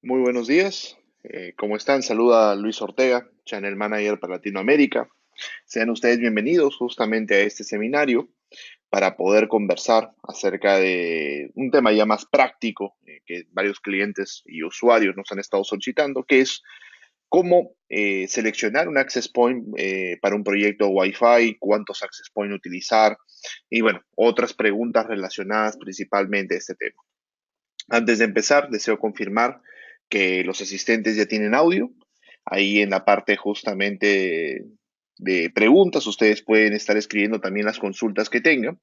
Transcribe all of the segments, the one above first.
Muy buenos días. ¿Cómo están? Saluda Luis Ortega, Channel Manager para Latinoamérica. Sean ustedes bienvenidos justamente a este seminario para poder conversar acerca de un tema ya más práctico que varios clientes y usuarios nos han estado solicitando, que es cómo seleccionar un access point para un proyecto Wi-Fi, cuántos access point utilizar y bueno, otras preguntas relacionadas principalmente a este tema. Antes de empezar, deseo confirmar que los asistentes ya tienen audio. Ahí en la parte justamente de preguntas, ustedes pueden estar escribiendo también las consultas que tengan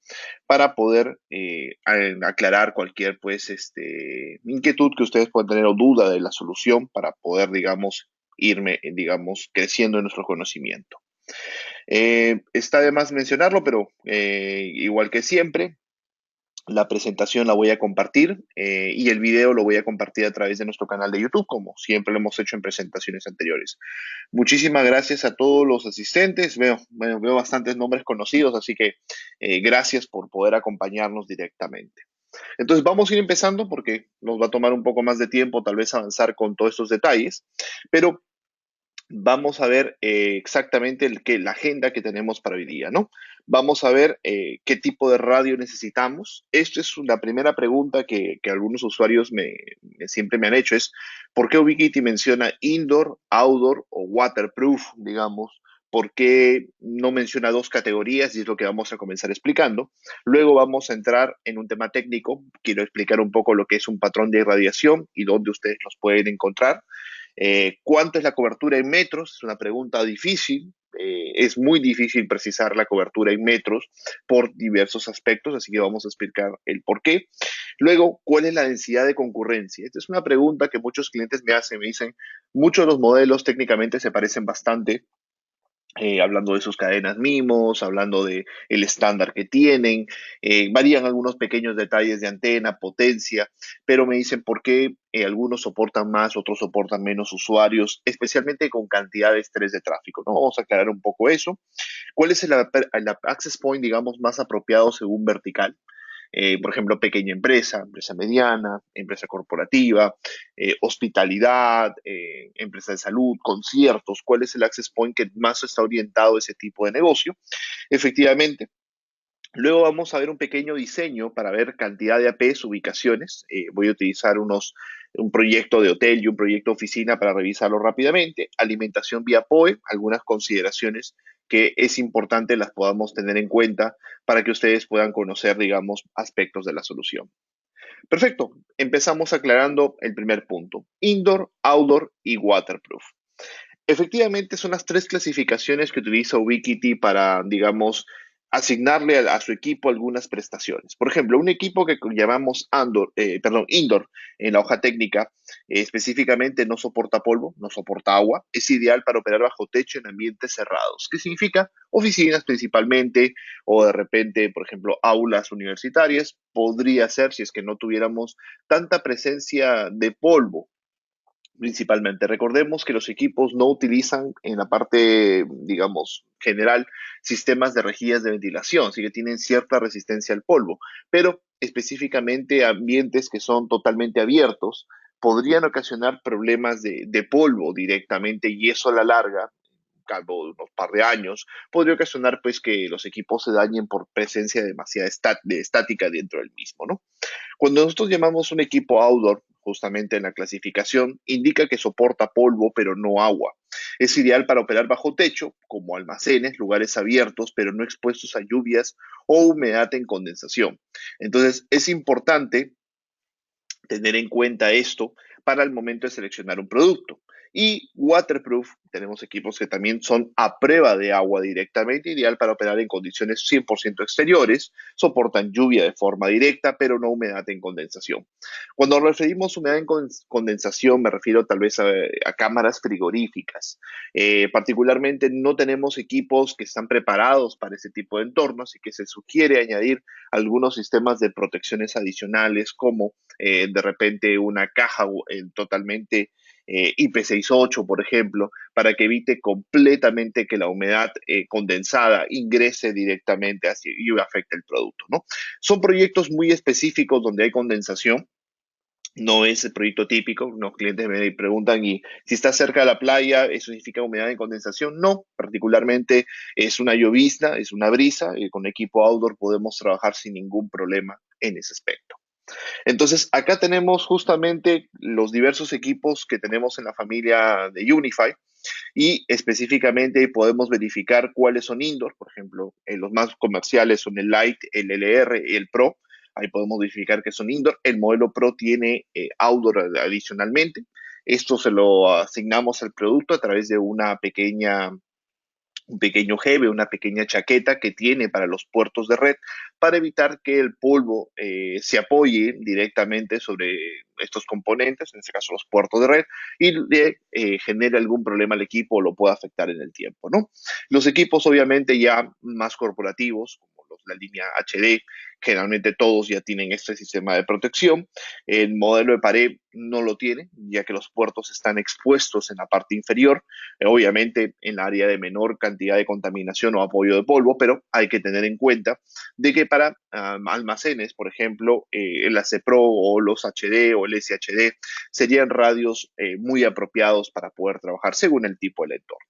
para poder aclarar cualquier pues, inquietud que ustedes puedan tener o duda de la solución para poder, digamos, irme, digamos, creciendo en nuestro conocimiento. Está de más mencionarlo, pero igual que siempre, la presentación la voy a compartir y el video lo voy a compartir a través de nuestro canal de YouTube, como siempre lo hemos hecho en presentaciones anteriores. Muchísimas gracias a todos los asistentes. Veo bastantes nombres conocidos, así que gracias por poder acompañarnos directamente. Entonces vamos a ir empezando porque nos va a tomar un poco más de tiempo tal vez avanzar con todos estos detalles, pero vamos a ver exactamente la agenda que tenemos para hoy día, ¿no? Vamos a ver qué tipo de radio necesitamos. Esta es la primera pregunta que algunos usuarios siempre me han hecho, es ¿por qué Ubiquiti menciona indoor, outdoor o waterproof, digamos? ¿Por qué no menciona dos categorías? Y es lo que vamos a comenzar explicando. Luego vamos a entrar en un tema técnico. Quiero explicar un poco lo que es un patrón de irradiación y dónde ustedes los pueden encontrar. ¿Cuánto es la cobertura en metros? Es una pregunta difícil. Es muy difícil precisar la cobertura en metros por diversos aspectos, así que vamos a explicar el por qué. Luego, ¿cuál es la densidad de concurrencia? Esta es una pregunta que muchos clientes me hacen, me dicen, muchos de los modelos técnicamente se parecen bastante, hablando de sus cadenas MIMOS, hablando de el estándar que tienen, varían algunos pequeños detalles de antena, potencia, pero me dicen por qué algunos soportan más, otros soportan menos usuarios, especialmente con cantidad de estrés de tráfico, ¿no? Vamos a aclarar un poco eso. ¿Cuál es el access point, digamos, más apropiado según vertical? Por ejemplo, pequeña empresa, empresa mediana, empresa corporativa, hospitalidad, empresa de salud, conciertos, cuál es el access point que más está orientado a ese tipo de negocio. Efectivamente, luego vamos a ver un pequeño diseño para ver cantidad de APs, ubicaciones. Voy a utilizar un proyecto de hotel y un proyecto de oficina para revisarlo rápidamente. Alimentación vía PoE, algunas consideraciones que es importante las podamos tener en cuenta para que ustedes puedan conocer, digamos, aspectos de la solución. Perfecto, empezamos aclarando el primer punto, indoor, outdoor y waterproof. Efectivamente, son las tres clasificaciones que utiliza Ubiquiti para, digamos, asignarle a su equipo algunas prestaciones. Por ejemplo, un equipo que llamamos indoor en la hoja técnica, específicamente no soporta polvo, no soporta agua, es ideal para operar bajo techo en ambientes cerrados. ¿Qué significa? Oficinas principalmente, o de repente, por ejemplo, aulas universitarias. Podría ser si es que no tuviéramos tanta presencia de polvo principalmente. Recordemos que los equipos no utilizan en la parte, digamos, general, sistemas de rejillas de ventilación, así que tienen cierta resistencia al polvo, pero específicamente ambientes que son totalmente abiertos podrían ocasionar problemas de polvo directamente y eso a la larga cabo de unos par de años, podría ocasionar pues que los equipos se dañen por presencia de demasiada estática dentro del mismo, ¿no? Cuando nosotros llamamos un equipo outdoor, justamente en la clasificación, indica que soporta polvo pero no agua. Es ideal para operar bajo techo, como almacenes, lugares abiertos pero no expuestos a lluvias o humedad en condensación. Entonces, es importante tener en cuenta esto para el momento de seleccionar un producto. Y waterproof, tenemos equipos que también son a prueba de agua directamente, ideal para operar en condiciones 100% exteriores, soportan lluvia de forma directa, pero no humedad en condensación. Cuando nos referimos a humedad en condensación, me refiero tal vez a cámaras frigoríficas. Particularmente no tenemos equipos que están preparados para ese tipo de entornos y que se sugiere añadir algunos sistemas de protecciones adicionales como de repente una caja totalmente IP68, por ejemplo, para que evite completamente que la humedad condensada ingrese directamente hacia, y afecte el producto, ¿no? Son proyectos muy específicos donde hay condensación, No es el proyecto típico. Los clientes me preguntan, ¿y si está cerca de la playa, eso significa humedad y condensación? No, particularmente es una llovizna, es una brisa, y con equipo outdoor podemos trabajar sin ningún problema en ese aspecto. Entonces, acá tenemos justamente los diversos equipos que tenemos en la familia de Unify y específicamente podemos verificar cuáles son indoor. Por ejemplo, los más comerciales son el Lite, el LR y el Pro. Ahí podemos verificar que son indoor. El modelo Pro tiene outdoor adicionalmente. Esto se lo asignamos al producto a través de un pequeño jeve, una pequeña chaqueta que tiene para los puertos de red para evitar que el polvo se apoye directamente sobre estos componentes, en este caso los puertos de red, y le genere algún problema al equipo o lo pueda afectar en el tiempo, ¿no? Los equipos obviamente ya más corporativos, como la línea HD, generalmente todos ya tienen este sistema de protección. El modelo de pared no lo tiene, ya que los puertos están expuestos en la parte inferior, obviamente en la área de menor cantidad de contaminación o apoyo de polvo, pero hay que tener en cuenta de que para almacenes, por ejemplo, el AC Pro o los HD o el SHD serían radios muy apropiados para poder trabajar según el tipo de entorno.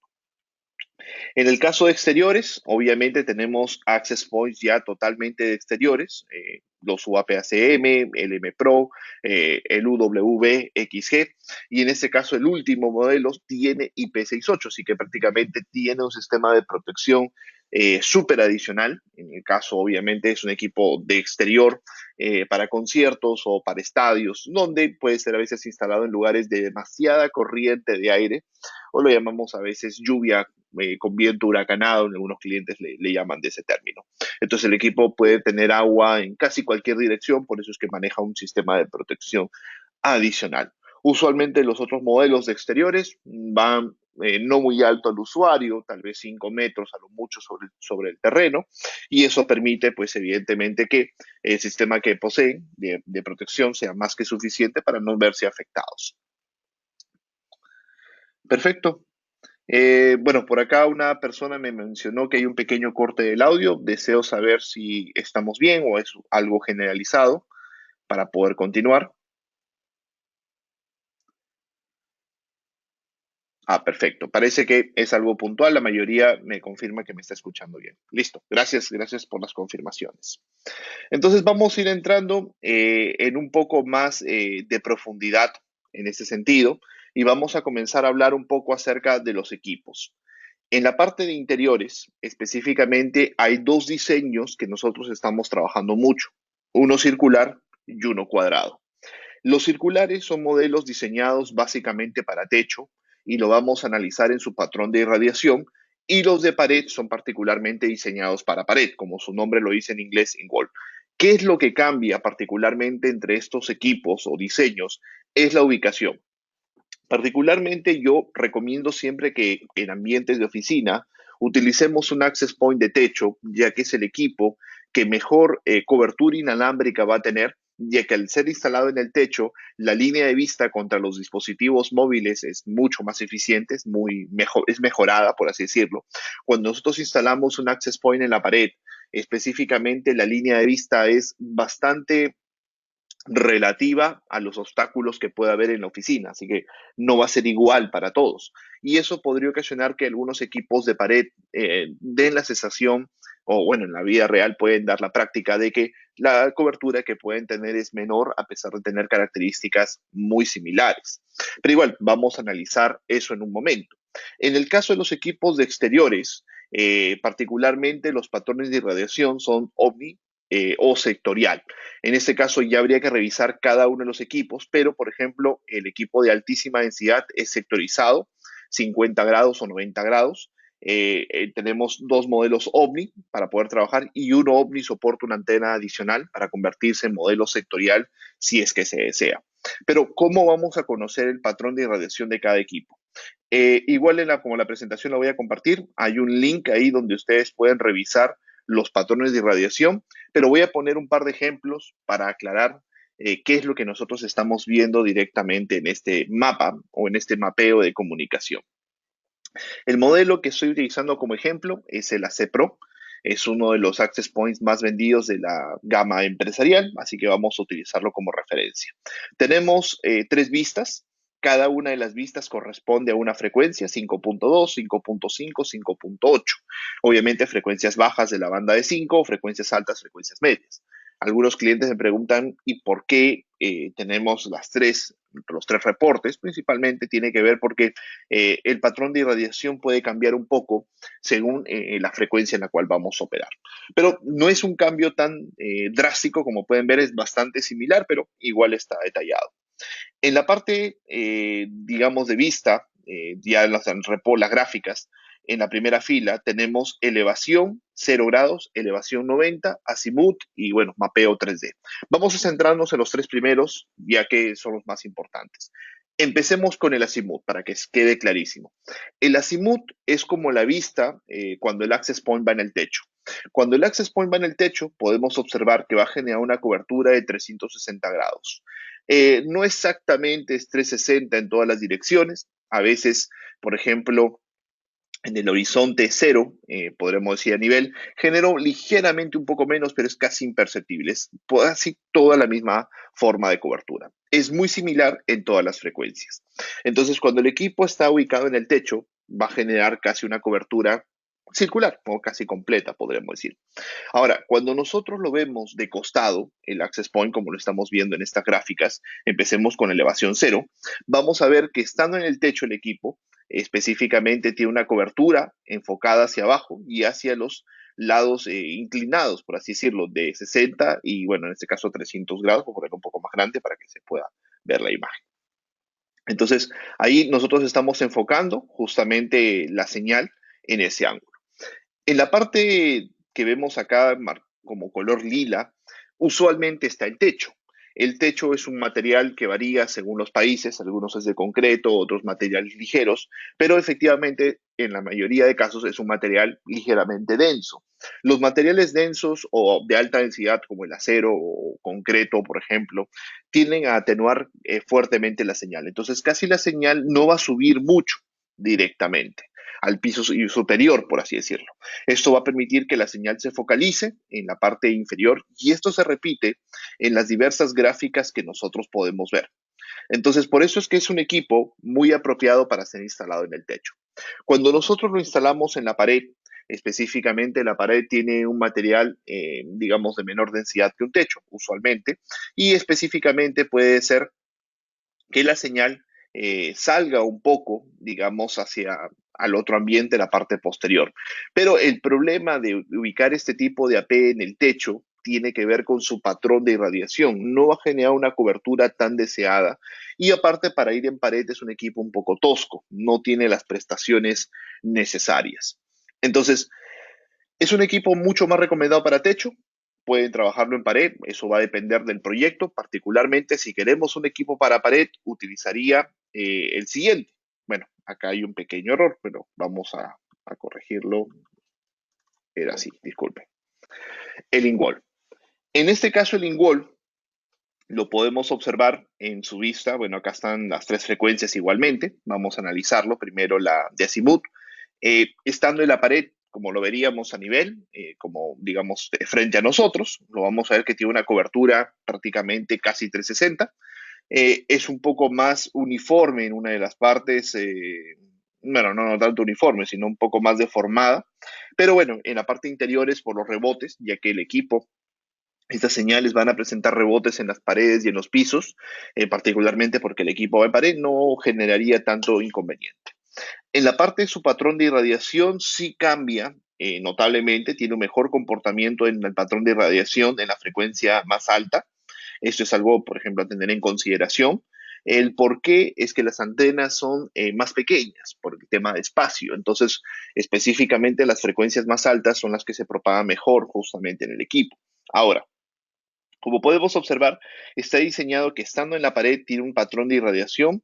En el caso de exteriores, obviamente tenemos access points ya totalmente de exteriores, los UAP-ACM, el M Pro, el UWXG, y en este caso el último modelo tiene IP68, así que prácticamente tiene un sistema de protección súper adicional. En el caso, obviamente, es un equipo de exterior para conciertos o para estadios, donde puede ser a veces instalado en lugares de demasiada corriente de aire, o lo llamamos a veces lluvia con viento huracanado, algunos clientes le llaman de ese término. Entonces el equipo puede tener agua en casi cualquier dirección, por eso es que maneja un sistema de protección adicional. Usualmente los otros modelos de exteriores van no muy alto al usuario, tal vez 5 metros a lo mucho sobre el terreno, y eso permite, pues evidentemente, que el sistema que poseen de protección sea más que suficiente para no verse afectados. Perfecto. Bueno, por acá una persona me mencionó que hay un pequeño corte del audio. Deseo saber si estamos bien o es algo generalizado para poder continuar. Ah, perfecto. Parece que es algo puntual. La mayoría me confirma que me está escuchando bien. Listo. Gracias, gracias por las confirmaciones. Entonces vamos a ir entrando en un poco más de profundidad en ese sentido y vamos a comenzar a hablar un poco acerca de los equipos. En la parte de interiores, específicamente, hay dos diseños que nosotros estamos trabajando mucho, uno circular y uno cuadrado. Los circulares son modelos diseñados básicamente para techo y lo vamos a analizar en su patrón de irradiación, y los de pared son particularmente diseñados para pared, como su nombre lo dice en inglés, in wall. ¿Qué es lo que cambia particularmente entre estos equipos o diseños? Es la ubicación. Particularmente yo recomiendo siempre que en ambientes de oficina utilicemos un access point de techo, ya que es el equipo que mejor cobertura inalámbrica va a tener, ya que al ser instalado en el techo, la línea de vista contra los dispositivos móviles es mucho más eficiente, es mejorada, por así decirlo. Cuando nosotros instalamos un access point en la pared, específicamente la línea de vista es bastante relativa a los obstáculos que pueda haber en la oficina, así que no va a ser igual para todos. Y eso podría ocasionar que algunos equipos de pared den la sensación, o bueno, en la vida real pueden dar la práctica de que la cobertura que pueden tener es menor a pesar de tener características muy similares. Pero igual, vamos a analizar eso en un momento. En el caso de los equipos de exteriores, particularmente los patrones de irradiación son omni o sectorial. En este caso ya habría que revisar cada uno de los equipos, pero por ejemplo, el equipo de altísima densidad es sectorizado, 50 grados o 90 grados. Tenemos dos modelos OVNI para poder trabajar y uno OVNI soporta una antena adicional para convertirse en modelo sectorial si es que se desea. Pero, ¿cómo vamos a conocer el patrón de irradiación de cada equipo? Igual como la presentación la voy a compartir, hay un link ahí donde ustedes pueden revisar los patrones de irradiación, pero voy a poner un par de ejemplos para aclarar qué es lo que nosotros estamos viendo directamente en este mapa o en este mapeo de comunicación. El modelo que estoy utilizando como ejemplo es el AC Pro. es uno de los access points más vendidos de la gama empresarial, así que vamos a utilizarlo como referencia. Tenemos tres vistas. Cada una de las vistas corresponde a una frecuencia, 5.2, 5.5, 5.8. Obviamente frecuencias bajas de la banda de 5, frecuencias altas, frecuencias medias. Algunos clientes me preguntan, ¿y por qué tenemos los tres reportes? Principalmente tiene que ver porque el patrón de irradiación puede cambiar un poco según la frecuencia en la cual vamos a operar. Pero no es un cambio tan drástico como pueden ver, es bastante similar, pero igual está detallado. En la parte, digamos, de vista, ya las gráficas, en la primera fila tenemos elevación 0 grados, elevación 90, azimut y, bueno, mapeo 3D. Vamos a centrarnos en los tres primeros, ya que son los más importantes. Empecemos con el azimut para que quede clarísimo. El azimut es como la vista cuando el access point va en el techo. Cuando el access point va en el techo, podemos observar que va a generar una cobertura de 360 grados. No exactamente es 360 en todas las direcciones. A veces, por ejemplo, en el horizonte cero, podremos decir a nivel, generó ligeramente un poco menos, pero es casi imperceptible. Es casi toda la misma forma de cobertura. Es muy similar en todas las frecuencias. Entonces, cuando el equipo está ubicado en el techo, va a generar casi una cobertura circular, o casi completa, podríamos decir. Ahora, cuando nosotros lo vemos de costado, el access point, como lo estamos viendo en estas gráficas, empecemos con elevación cero, vamos a ver que estando en el techo el equipo, específicamente tiene una cobertura enfocada hacia abajo y hacia los lados inclinados, por así decirlo, de 60 y, bueno, en este caso 300 grados, por ponerlo un poco más grande para que se pueda ver la imagen. Entonces, ahí nosotros estamos enfocando justamente la señal en ese ángulo. En la parte que vemos acá como color lila, usualmente está el techo. El techo es un material que varía según los países, algunos es de concreto, otros materiales ligeros, pero efectivamente en la mayoría de casos es un material ligeramente denso. Los materiales densos o de alta densidad como el acero o concreto, por ejemplo, tienden a atenuar fuertemente la señal. Entonces casi la señal no va a subir mucho directamente al piso superior, por así decirlo. Esto va a permitir que la señal se focalice en la parte inferior y esto se repite en las diversas gráficas que nosotros podemos ver. Entonces, por eso es que es un equipo muy apropiado para ser instalado en el techo. Cuando nosotros lo instalamos en la pared, específicamente la pared tiene un material, digamos, de menor densidad que un techo, usualmente, y específicamente puede ser que la señal salga un poco, digamos, hacia al otro ambiente, la parte posterior. Pero el problema de ubicar este tipo de AP en el techo tiene que ver con su patrón de irradiación. No va a generar una cobertura tan deseada. Y aparte, para ir en pared es un equipo un poco tosco, no tiene las prestaciones necesarias. Entonces, es un equipo mucho más recomendado para techo. Pueden trabajarlo en pared, eso va a depender del proyecto. Particularmente, si queremos un equipo para pared, utilizaría el siguiente. Bueno, acá hay un pequeño error, pero vamos a corregirlo. Era así, disculpe. El ingol. En este caso, el ingol lo podemos observar en su vista. Bueno, acá están las tres frecuencias igualmente. Vamos a analizarlo. Primero la de azimut. Estando en la pared, como lo veríamos a nivel, como digamos frente a nosotros, lo vamos a ver que tiene una cobertura prácticamente casi 360. Es un poco más uniforme en una de las partes, bueno, no tanto uniforme, sino un poco más deformada. Pero bueno, en la parte interior es por los rebotes, ya que el equipo estas señales van a presentar rebotes en las paredes y en los pisos, particularmente porque el equipo va en pared, no generaría tanto inconveniente. En la parte de su patrón de irradiación sí cambia notablemente, tiene un mejor comportamiento en el patrón de irradiación en la frecuencia más alta. Esto es algo, por ejemplo, a tener en consideración. El por qué es que las antenas son más pequeñas por el tema de espacio. Entonces, específicamente las frecuencias más altas son las que se propagan mejor justamente en el equipo. Ahora, como podemos observar, está diseñado que estando en la pared tiene un patrón de irradiación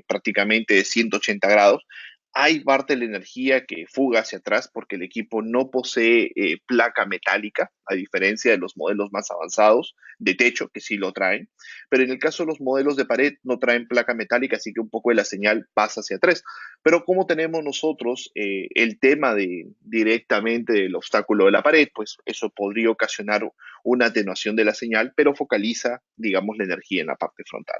prácticamente de 180 grados. hay parte de la energía que fuga hacia atrás porque el equipo no posee placa metálica, a diferencia de los modelos más avanzados de techo, que sí lo traen. Pero en el caso de los modelos de pared, no traen placa metálica, así que un poco de la señal pasa hacia atrás. Pero como tenemos nosotros el tema de directamente del obstáculo de la pared, pues eso podría ocasionar una atenuación de la señal, pero focaliza, digamos, la energía en la parte frontal.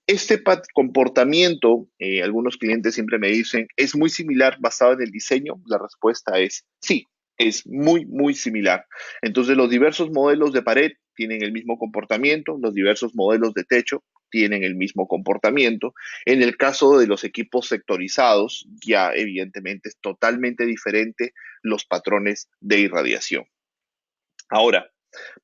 Este comportamiento, algunos clientes siempre me dicen, ¿es muy similar basado en el diseño? La respuesta es sí, es muy, muy similar. Entonces, los diversos modelos de pared tienen el mismo comportamiento, los diversos modelos de techo tienen el mismo comportamiento. En el caso de los equipos sectorizados, ya evidentemente es totalmente diferente los patrones de irradiación. Ahora,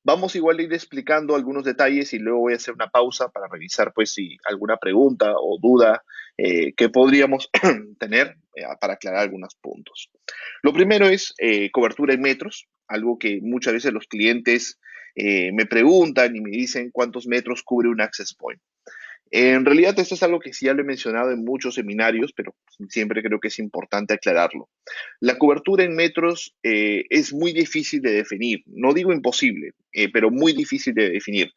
vamos igual a ir explicando algunos detalles y luego voy a hacer una pausa para revisar pues si alguna pregunta o duda que podríamos tener para aclarar algunos puntos. Lo primero es cobertura en metros, algo que muchas veces los clientes me preguntan y me dicen cuántos metros cubre un access point. En realidad, esto es algo que sí ya lo he mencionado en muchos seminarios, pero siempre creo que es importante aclararlo. La cobertura en metros es muy difícil de definir. No digo imposible, pero muy difícil de definir.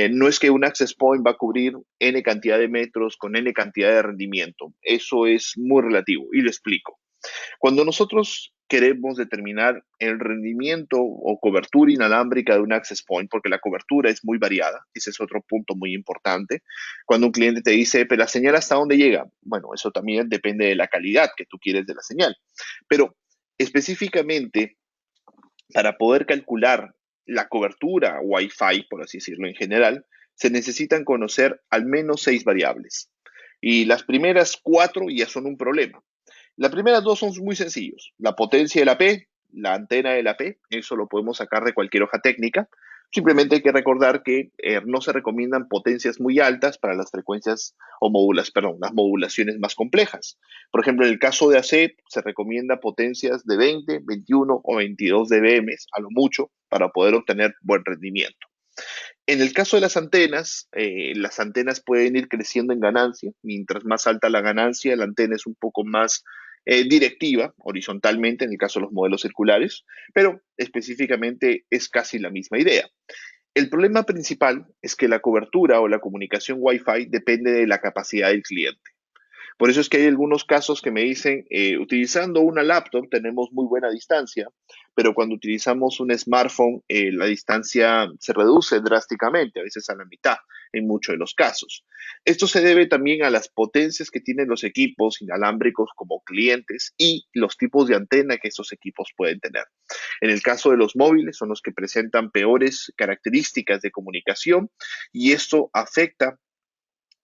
No es que un access point va a cubrir n cantidad de metros con n cantidad de rendimiento. Eso es muy relativo y lo explico. Cuando nosotros queremos determinar el rendimiento o cobertura inalámbrica de un access point, porque la cobertura es muy variada, ese es otro punto muy importante. Cuando un cliente te dice, pero la señal hasta dónde llega, bueno, eso también depende de la calidad que tú quieres de la señal. Pero específicamente, para poder calcular la cobertura Wi-Fi, por así decirlo en general, se necesitan conocer al menos 6 variables. Y las primeras 4 ya son un problema. Las primeras dos son muy sencillos. La potencia de la P, la antena de la P, eso lo podemos sacar de cualquier hoja técnica. Simplemente hay que recordar que no se recomiendan potencias muy altas para las frecuencias o las modulaciones más complejas. Por ejemplo, en el caso de AC se recomienda potencias de 20, 21 o 22 dBm a lo mucho para poder obtener buen rendimiento. En el caso de las antenas pueden ir creciendo en ganancia. Mientras más alta la ganancia, la antena es un poco más directiva, horizontalmente, en el caso de los modelos circulares, pero específicamente es casi la misma idea. El problema principal es que la cobertura o la comunicación Wi-Fi depende de la capacidad del cliente. Por eso es que hay algunos casos que me dicen, utilizando una laptop tenemos muy buena distancia, pero cuando utilizamos un smartphone, la distancia se reduce drásticamente, a veces a la mitad en muchos de los casos. Esto se debe también a las potencias que tienen los equipos inalámbricos como clientes y los tipos de antena que estos equipos pueden tener. En el caso de los móviles, son los que presentan peores características de comunicación y esto afecta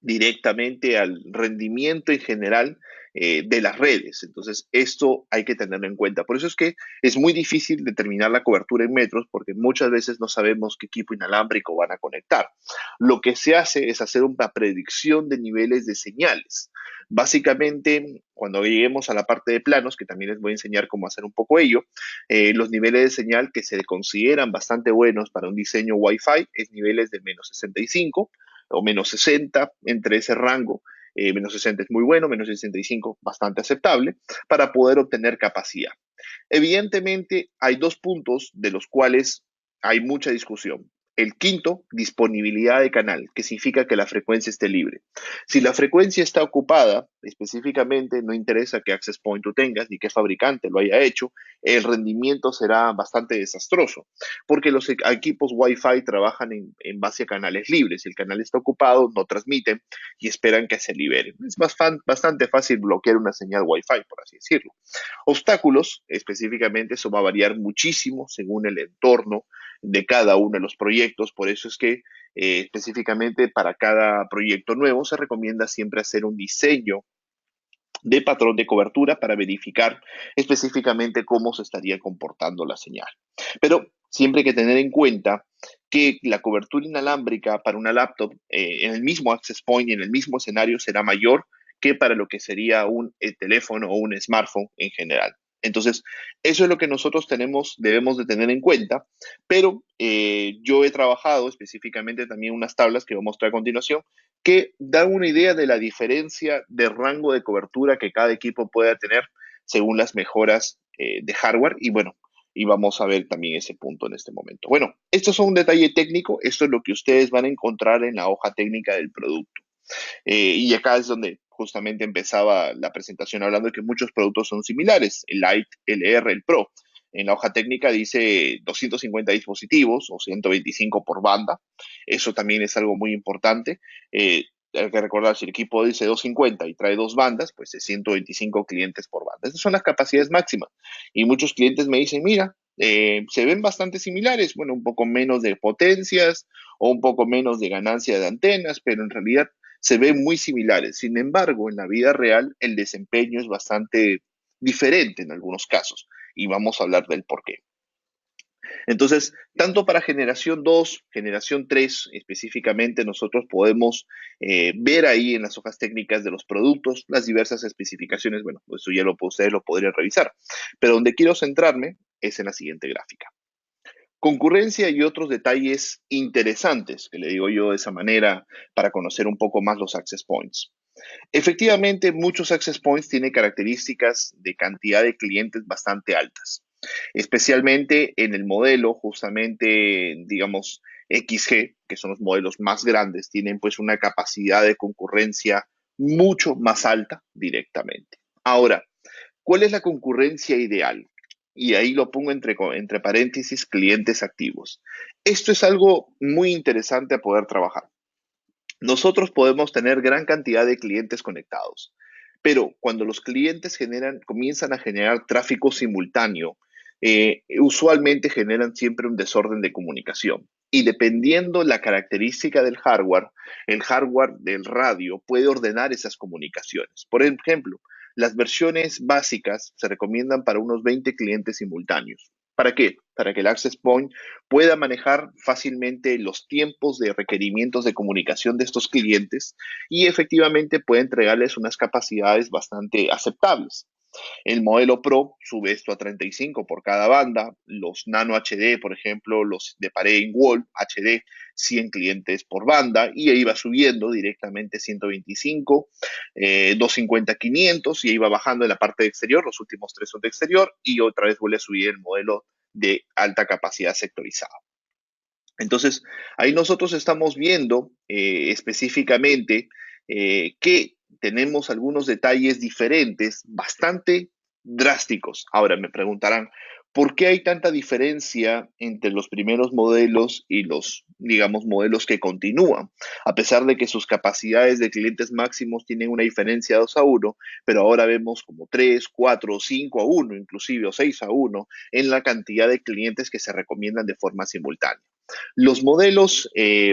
directamente al rendimiento en general de las redes. Entonces, esto hay que tenerlo en cuenta. Por eso es que es muy difícil determinar la cobertura en metros porque muchas veces no sabemos qué equipo inalámbrico van a conectar. Lo que se hace es hacer una predicción de niveles de señales. Básicamente, cuando lleguemos a la parte de planos, que también les voy a enseñar cómo hacer un poco ello, los niveles de señal que se consideran bastante buenos para un diseño Wi-Fi es niveles de -65 o -60, entre ese rango. -60 es muy bueno, -65 bastante aceptable, para poder obtener capacidad. Evidentemente, hay dos puntos de los cuales hay mucha discusión. El quinto, disponibilidad de canal, que significa que la frecuencia esté libre. Si la frecuencia está ocupada, específicamente no interesa qué access point tú tengas ni qué fabricante lo haya hecho, el rendimiento será bastante desastroso, porque los equipos Wi-Fi trabajan en base a canales libres. Si el canal está ocupado, no transmiten y esperan que se libere. Es bastante fácil bloquear una señal Wi-Fi, por así decirlo. Obstáculos, específicamente, eso va a variar muchísimo según el entorno de cada uno de los proyectos. Por eso es que específicamente para cada proyecto nuevo se recomienda siempre hacer un diseño de patrón de cobertura para verificar específicamente cómo se estaría comportando la señal. Pero siempre hay que tener en cuenta que la cobertura inalámbrica para una laptop en el mismo access point y en el mismo escenario será mayor que para lo que sería un teléfono o un smartphone en general. Entonces, eso es lo que nosotros debemos de tener en cuenta, pero yo he trabajado específicamente también unas tablas que voy a mostrar a continuación que dan una idea de la diferencia de rango de cobertura que cada equipo pueda tener según las mejoras de hardware. Y bueno, y vamos a ver también ese punto en este momento. Bueno, esto es un detalle técnico, esto es lo que ustedes van a encontrar en la hoja técnica del producto. Y acá es donde justamente empezaba la presentación hablando de que muchos productos son similares, el Lite, el R, el Pro. En la hoja técnica dice 250 dispositivos o 125 por banda. Eso también es algo muy importante. Hay que recordar, si el equipo dice 250 y trae dos bandas, pues es 125 clientes por banda. Esas son las capacidades máximas. Y muchos clientes me dicen, mira, se ven bastante similares, bueno, un poco menos de potencias o un poco menos de ganancia de antenas, pero en realidad se ven muy similares. Sin embargo, en la vida real el desempeño es bastante diferente en algunos casos y vamos a hablar del por qué. Entonces, tanto para generación 2, generación 3 específicamente, nosotros podemos ver ahí en las hojas técnicas de los productos las diversas especificaciones. Bueno, pues eso ya ustedes lo podrían revisar. Pero donde quiero centrarme es en la siguiente gráfica. Concurrencia y otros detalles interesantes, que le digo yo de esa manera, para conocer un poco más los access points. Efectivamente, muchos access points tienen características de cantidad de clientes bastante altas, especialmente en el modelo, justamente, digamos, XG, que son los modelos más grandes, tienen pues una capacidad de concurrencia mucho más alta directamente. Ahora, ¿cuál es la concurrencia ideal? Y ahí lo pongo entre paréntesis, clientes activos. Esto es algo muy interesante a poder trabajar. Nosotros podemos tener gran cantidad de clientes conectados, pero cuando los clientes comienzan a generar tráfico simultáneo, usualmente generan siempre un desorden de comunicación. Y dependiendo la característica del hardware, el hardware del radio puede ordenar esas comunicaciones. Por ejemplo, las versiones básicas se recomiendan para unos 20 clientes simultáneos. ¿Para qué? Para que el access point pueda manejar fácilmente los tiempos de requerimientos de comunicación de estos clientes y efectivamente puede entregarles unas capacidades bastante aceptables. El modelo Pro sube esto a 35 por cada banda. Los Nano HD, por ejemplo, los de pared en wall HD, 100 clientes por banda. Y ahí va subiendo directamente 125, 250, 500 y ahí va bajando en la parte de exterior. Los últimos tres son de exterior y otra vez vuelve a subir el modelo de alta capacidad sectorizada. Entonces, ahí nosotros estamos viendo específicamente que tenemos algunos detalles diferentes, bastante drásticos. Ahora me preguntarán, ¿por qué hay tanta diferencia entre los primeros modelos y los, digamos, modelos que continúan? A pesar de que sus capacidades de clientes máximos tienen una diferencia de 2 a 1, pero ahora vemos como 3, 4, 5 a 1, inclusive, o 6 a 1, en la cantidad de clientes que se recomiendan de forma simultánea. Los modelos,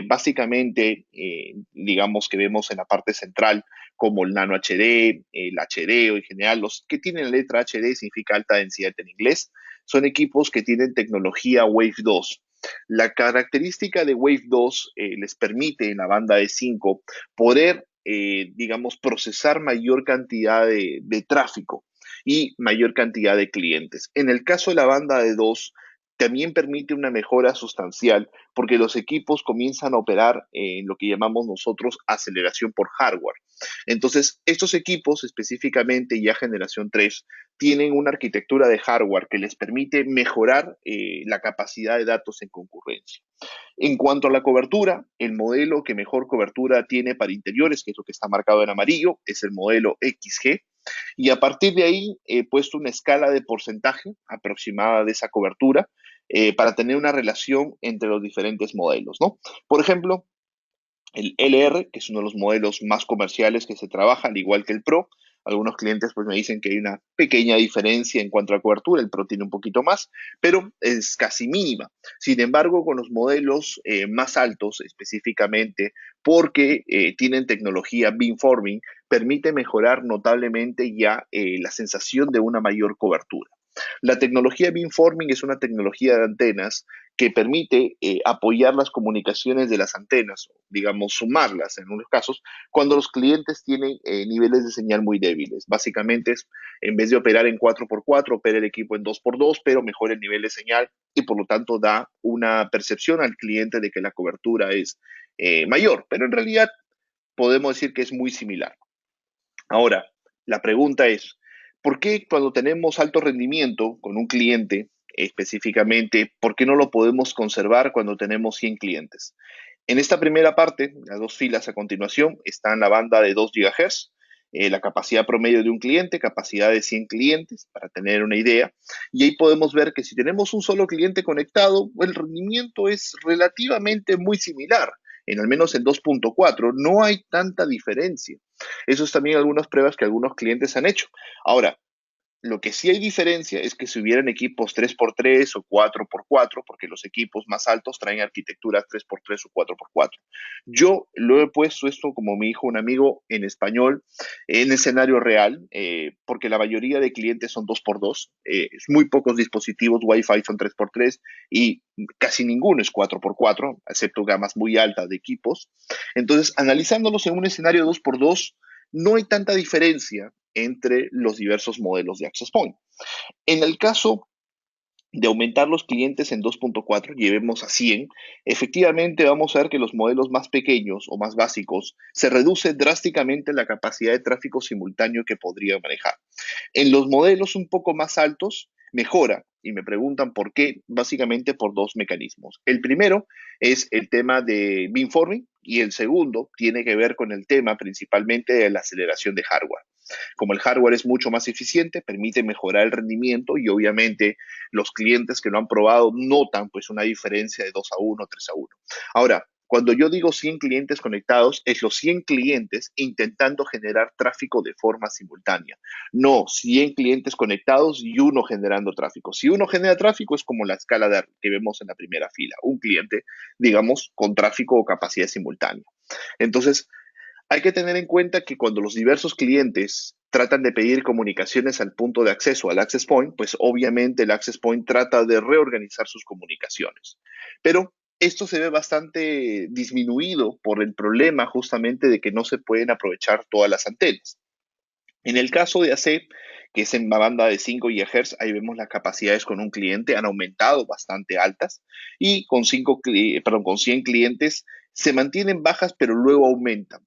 básicamente, digamos que vemos en la parte central, como el Nano HD, el HD o en general, los que tienen la letra HD significa alta densidad en inglés, son equipos que tienen tecnología Wave 2. La característica de Wave 2 les permite en la banda de 5 poder, digamos, procesar mayor cantidad de tráfico y mayor cantidad de clientes. En el caso de la banda de 2, también permite una mejora sustancial porque los equipos comienzan a operar en lo que llamamos nosotros aceleración por hardware. Entonces, estos equipos específicamente ya generación 3 tienen una arquitectura de hardware que les permite mejorar la capacidad de datos en concurrencia. En cuanto a la cobertura, el modelo que mejor cobertura tiene para interiores, que es lo que está marcado en amarillo, es el modelo XG. Y a partir de ahí he puesto una escala de porcentaje aproximada de esa cobertura para tener una relación entre los diferentes modelos, ¿no? Por ejemplo, el LR, que es uno de los modelos más comerciales que se trabaja, al igual que el Pro. Algunos clientes pues me dicen que hay una pequeña diferencia en cuanto a cobertura, el Pro tiene un poquito más, pero es casi mínima. Sin embargo, con los modelos más altos específicamente, porque tienen tecnología beamforming, permite mejorar notablemente ya la sensación de una mayor cobertura. La tecnología beamforming es una tecnología de antenas que permite apoyar las comunicaciones de las antenas, digamos, sumarlas en unos casos, cuando los clientes tienen niveles de señal muy débiles. Básicamente es, en vez de operar en 4x4, opera el equipo en 2x2, pero mejora el nivel de señal y por lo tanto da una percepción al cliente de que la cobertura es mayor. Pero en realidad podemos decir que es muy similar. Ahora, la pregunta es, ¿por qué cuando tenemos alto rendimiento con un cliente específicamente, por qué no lo podemos conservar cuando tenemos 100 clientes? En esta primera parte, las dos filas a continuación, están la banda de 2 GHz, la capacidad promedio de un cliente, capacidad de 100 clientes, para tener una idea. Y ahí podemos ver que si tenemos un solo cliente conectado, el rendimiento es relativamente muy similar. En al menos en 2.4 no hay tanta diferencia. Eso es también algunas pruebas que algunos clientes han hecho. Ahora, lo que sí hay diferencia es que si hubieran equipos 3x3 o 4x4, porque los equipos más altos traen arquitecturas 3x3 o 4x4. Yo lo he puesto esto, como me dijo un amigo, en español, en escenario real, porque la mayoría de clientes son 2x2. Muy pocos dispositivos Wi-Fi son 3x3 y casi ninguno es 4x4, excepto gamas muy altas de equipos. Entonces, analizándolos en un escenario 2x2, no hay tanta diferencia entre los diversos modelos de Access Point. En el caso de aumentar los clientes en 2.4, llevemos a 100, efectivamente vamos a ver que los modelos más pequeños o más básicos se reduce drásticamente la capacidad de tráfico simultáneo que podría manejar. En los modelos un poco más altos mejora, y me preguntan por qué, básicamente por dos mecanismos. El primero es el tema de beamforming y el segundo tiene que ver con el tema principalmente de la aceleración de hardware. Como el hardware es mucho más eficiente, permite mejorar el rendimiento y obviamente los clientes que lo han probado notan pues una diferencia de 2-1, 3-1. Ahora, cuando yo digo 100 clientes conectados, es los 100 clientes intentando generar tráfico de forma simultánea. No 100 clientes conectados y uno generando tráfico. Si uno genera tráfico es como la escala que vemos en la primera fila. Un cliente, digamos, con tráfico o capacidad simultánea. Entonces, hay que tener en cuenta que cuando los diversos clientes tratan de pedir comunicaciones al punto de acceso, al access point, pues obviamente el access point trata de reorganizar sus comunicaciones. Pero esto se ve bastante disminuido por el problema justamente de que no se pueden aprovechar todas las antenas. En el caso de AC, que es en la banda de 5 GHz, ahí vemos las capacidades con un cliente, han aumentado bastante altas y con 100 clientes se mantienen bajas, pero luego aumentan.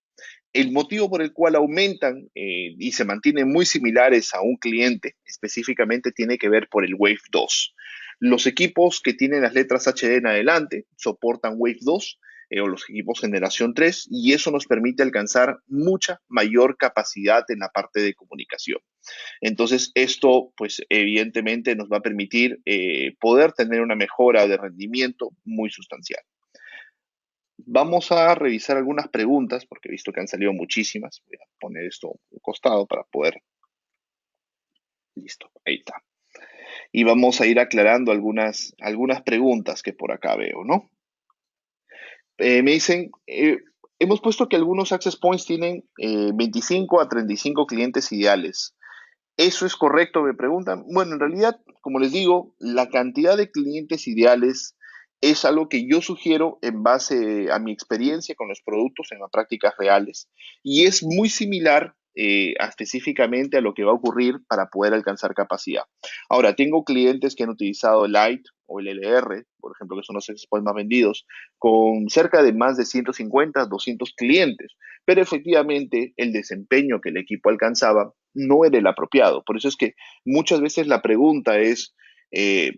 El motivo por el cual aumentan y se mantienen muy similares a un cliente específicamente tiene que ver por el Wave 2. Los equipos que tienen las letras HD en adelante soportan Wave 2 o los equipos generación 3 y eso nos permite alcanzar mucha mayor capacidad en la parte de comunicación. Entonces, esto pues evidentemente nos va a permitir poder tener una mejora de rendimiento muy sustancial. Vamos a revisar algunas preguntas, porque he visto que han salido muchísimas. Voy a poner esto a un costado para poder. Listo, ahí está. Y vamos a ir aclarando algunas preguntas que por acá veo, ¿no? Me dicen, hemos puesto que algunos access points tienen 25 a 35 clientes ideales. ¿Eso es correcto? Me preguntan. Bueno, en realidad, como les digo, la cantidad de clientes ideales es algo que yo sugiero en base a mi experiencia con los productos en las prácticas reales y es muy similar específicamente a lo que va a ocurrir para poder alcanzar capacidad. Ahora, tengo clientes que han utilizado el Lite o el LR, por ejemplo, que son los access más vendidos, con cerca de más de 150, 200 clientes, pero efectivamente el desempeño que el equipo alcanzaba no era el apropiado. Por eso es que muchas veces la pregunta es, eh,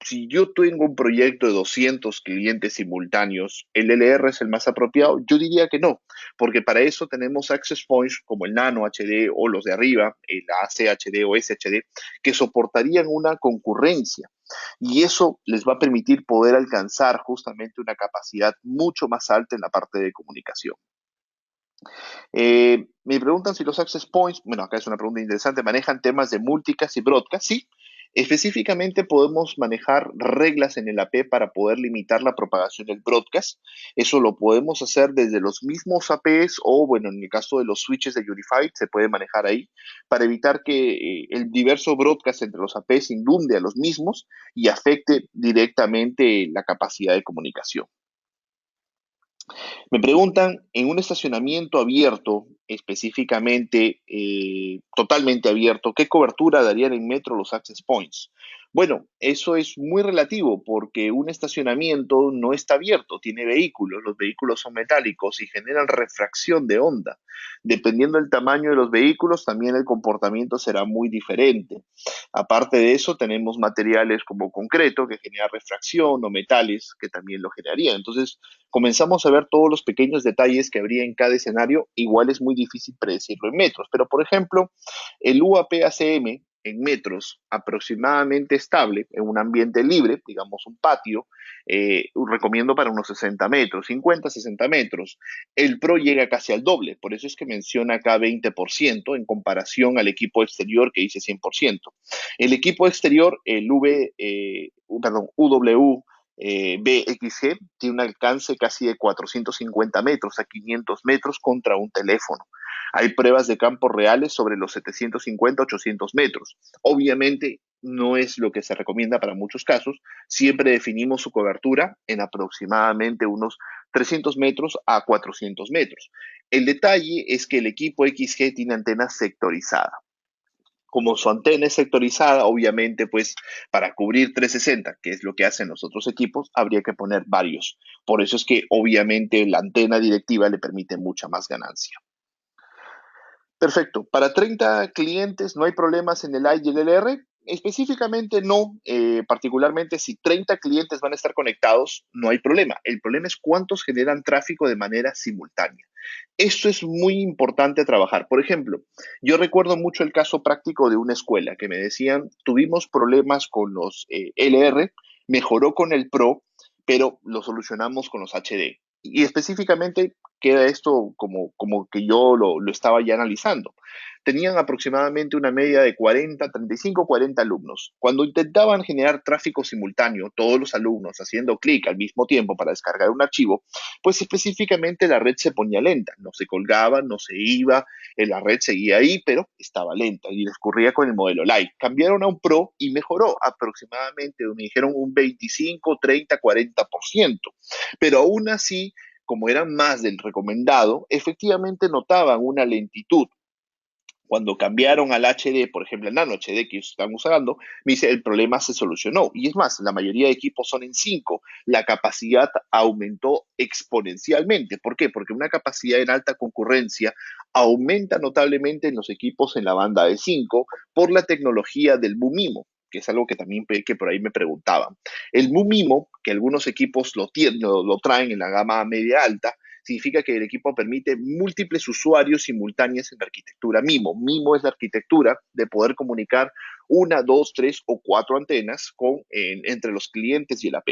si yo tengo un proyecto de 200 clientes simultáneos, ¿el LR es el más apropiado? Yo diría que no, porque para eso tenemos access points como el Nano HD o los de arriba, el ACHD o SHD, que soportarían una concurrencia. Y eso les va a permitir poder alcanzar justamente una capacidad mucho más alta en la parte de comunicación. Me preguntan si los access points, bueno, acá es una pregunta interesante, manejan temas de multicast y broadcast. Sí, específicamente podemos manejar reglas en el AP para poder limitar la propagación del broadcast. Eso lo podemos hacer desde los mismos APs o, bueno, en el caso de los switches de Unified, se puede manejar ahí para evitar que el diverso broadcast entre los APs inunde a los mismos y afecte directamente la capacidad de comunicación. Me preguntan, en un estacionamiento abierto, específicamente totalmente abierto, ¿qué cobertura darían en metro los access points? Bueno, eso es muy relativo porque un estacionamiento no está abierto, tiene vehículos, los vehículos son metálicos y generan refracción de onda. Dependiendo del tamaño de los vehículos, también el comportamiento será muy diferente. Aparte de eso, tenemos materiales como concreto que genera refracción o metales que también lo generarían. Entonces, comenzamos a ver todos los pequeños detalles que habría en cada escenario. Igual es muy difícil predecirlo en metros, pero por ejemplo, el UAP-ACM en metros aproximadamente estable en un ambiente libre, digamos un patio, recomiendo para unos 60 metros, 50, 60 metros. El Pro llega casi al doble, por eso es que menciona acá 20% en comparación al equipo exterior que dice 100%. El equipo exterior, el UW BXG, tiene un alcance casi de 450 metros a 500 metros contra un teléfono. Hay pruebas de campos reales sobre los 750, 800 metros. Obviamente no es lo que se recomienda para muchos casos. Siempre definimos su cobertura en aproximadamente unos 300 metros a 400 metros. El detalle es que el equipo XG tiene antena sectorizada. Como su antena es sectorizada, obviamente, pues para cubrir 360, que es lo que hacen los otros equipos, habría que poner varios. Por eso es que obviamente la antena directiva le permite mucha más ganancia. Perfecto. Para 30 clientes no hay problemas en el I y el LR. Específicamente no, particularmente si 30 clientes van a estar conectados, no hay problema. El problema es cuántos generan tráfico de manera simultánea. Esto es muy importante trabajar. Por ejemplo, yo recuerdo mucho el caso práctico de una escuela que me decían, tuvimos problemas con los LR, mejoró con el Pro, pero lo solucionamos con los HD. Y específicamente queda esto como que yo lo estaba ya analizando. Tenían aproximadamente una media de 40, 35, 40 alumnos. Cuando intentaban generar tráfico simultáneo, todos los alumnos haciendo clic al mismo tiempo para descargar un archivo, pues específicamente la red se ponía lenta, no se colgaba, no se iba, la red seguía ahí, pero estaba lenta y les ocurría con el modelo Lite. Cambiaron a un Pro y mejoró aproximadamente, me dijeron un 25, 30, 40%, pero aún así, como eran más del recomendado, efectivamente notaban una lentitud. Cuando cambiaron al HD, por ejemplo, el Nano HD que están usando, me dice el problema se solucionó. Y es más, la mayoría de equipos son en 5. La capacidad aumentó exponencialmente. ¿Por qué? Porque una capacidad en alta concurrencia aumenta notablemente en los equipos en la banda de 5 por la tecnología del BUMIMO, que es algo que también que por ahí me preguntaban. El BUMIMO, que algunos equipos lo traen en la gama media alta, significa que el equipo permite múltiples usuarios simultáneos en la arquitectura MIMO. MIMO es la arquitectura de poder comunicar una, dos, tres o cuatro antenas entre los clientes y el AP.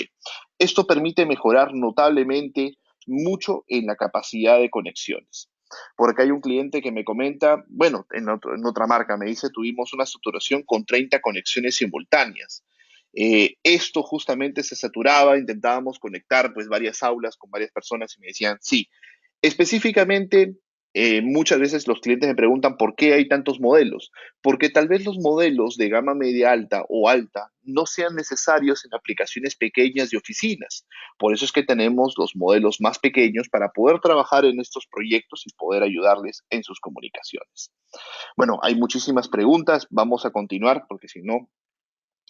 Esto permite mejorar notablemente mucho en la capacidad de conexiones. Por acá hay un cliente que me comenta, bueno, en otra marca me dice, tuvimos una saturación con 30 conexiones simultáneas. Esto justamente se saturaba, intentábamos conectar pues varias aulas con varias personas y me decían, sí, específicamente, muchas veces los clientes me preguntan por qué hay tantos modelos, porque tal vez los modelos de gama media alta o alta no sean necesarios en aplicaciones pequeñas de oficinas. Por eso es que tenemos los modelos más pequeños para poder trabajar en estos proyectos y poder ayudarles en sus comunicaciones. Bueno, hay muchísimas preguntas, vamos a continuar porque si no,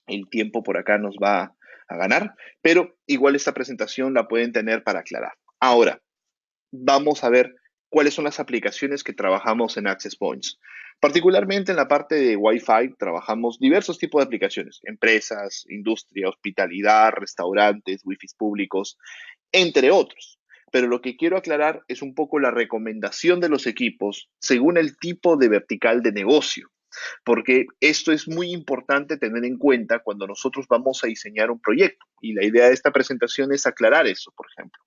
el tiempo por acá nos va a ganar, pero igual esta presentación la pueden tener para aclarar. Ahora, vamos a ver cuáles son las aplicaciones que trabajamos en Access Points. Particularmente en la parte de Wi-Fi trabajamos diversos tipos de aplicaciones, empresas, industria, hospitalidad, restaurantes, Wi-Fi públicos, entre otros. Pero lo que quiero aclarar es un poco la recomendación de los equipos según el tipo de vertical de negocio, porque esto es muy importante tener en cuenta cuando nosotros vamos a diseñar un proyecto. Y la idea de esta presentación es aclarar eso, por ejemplo.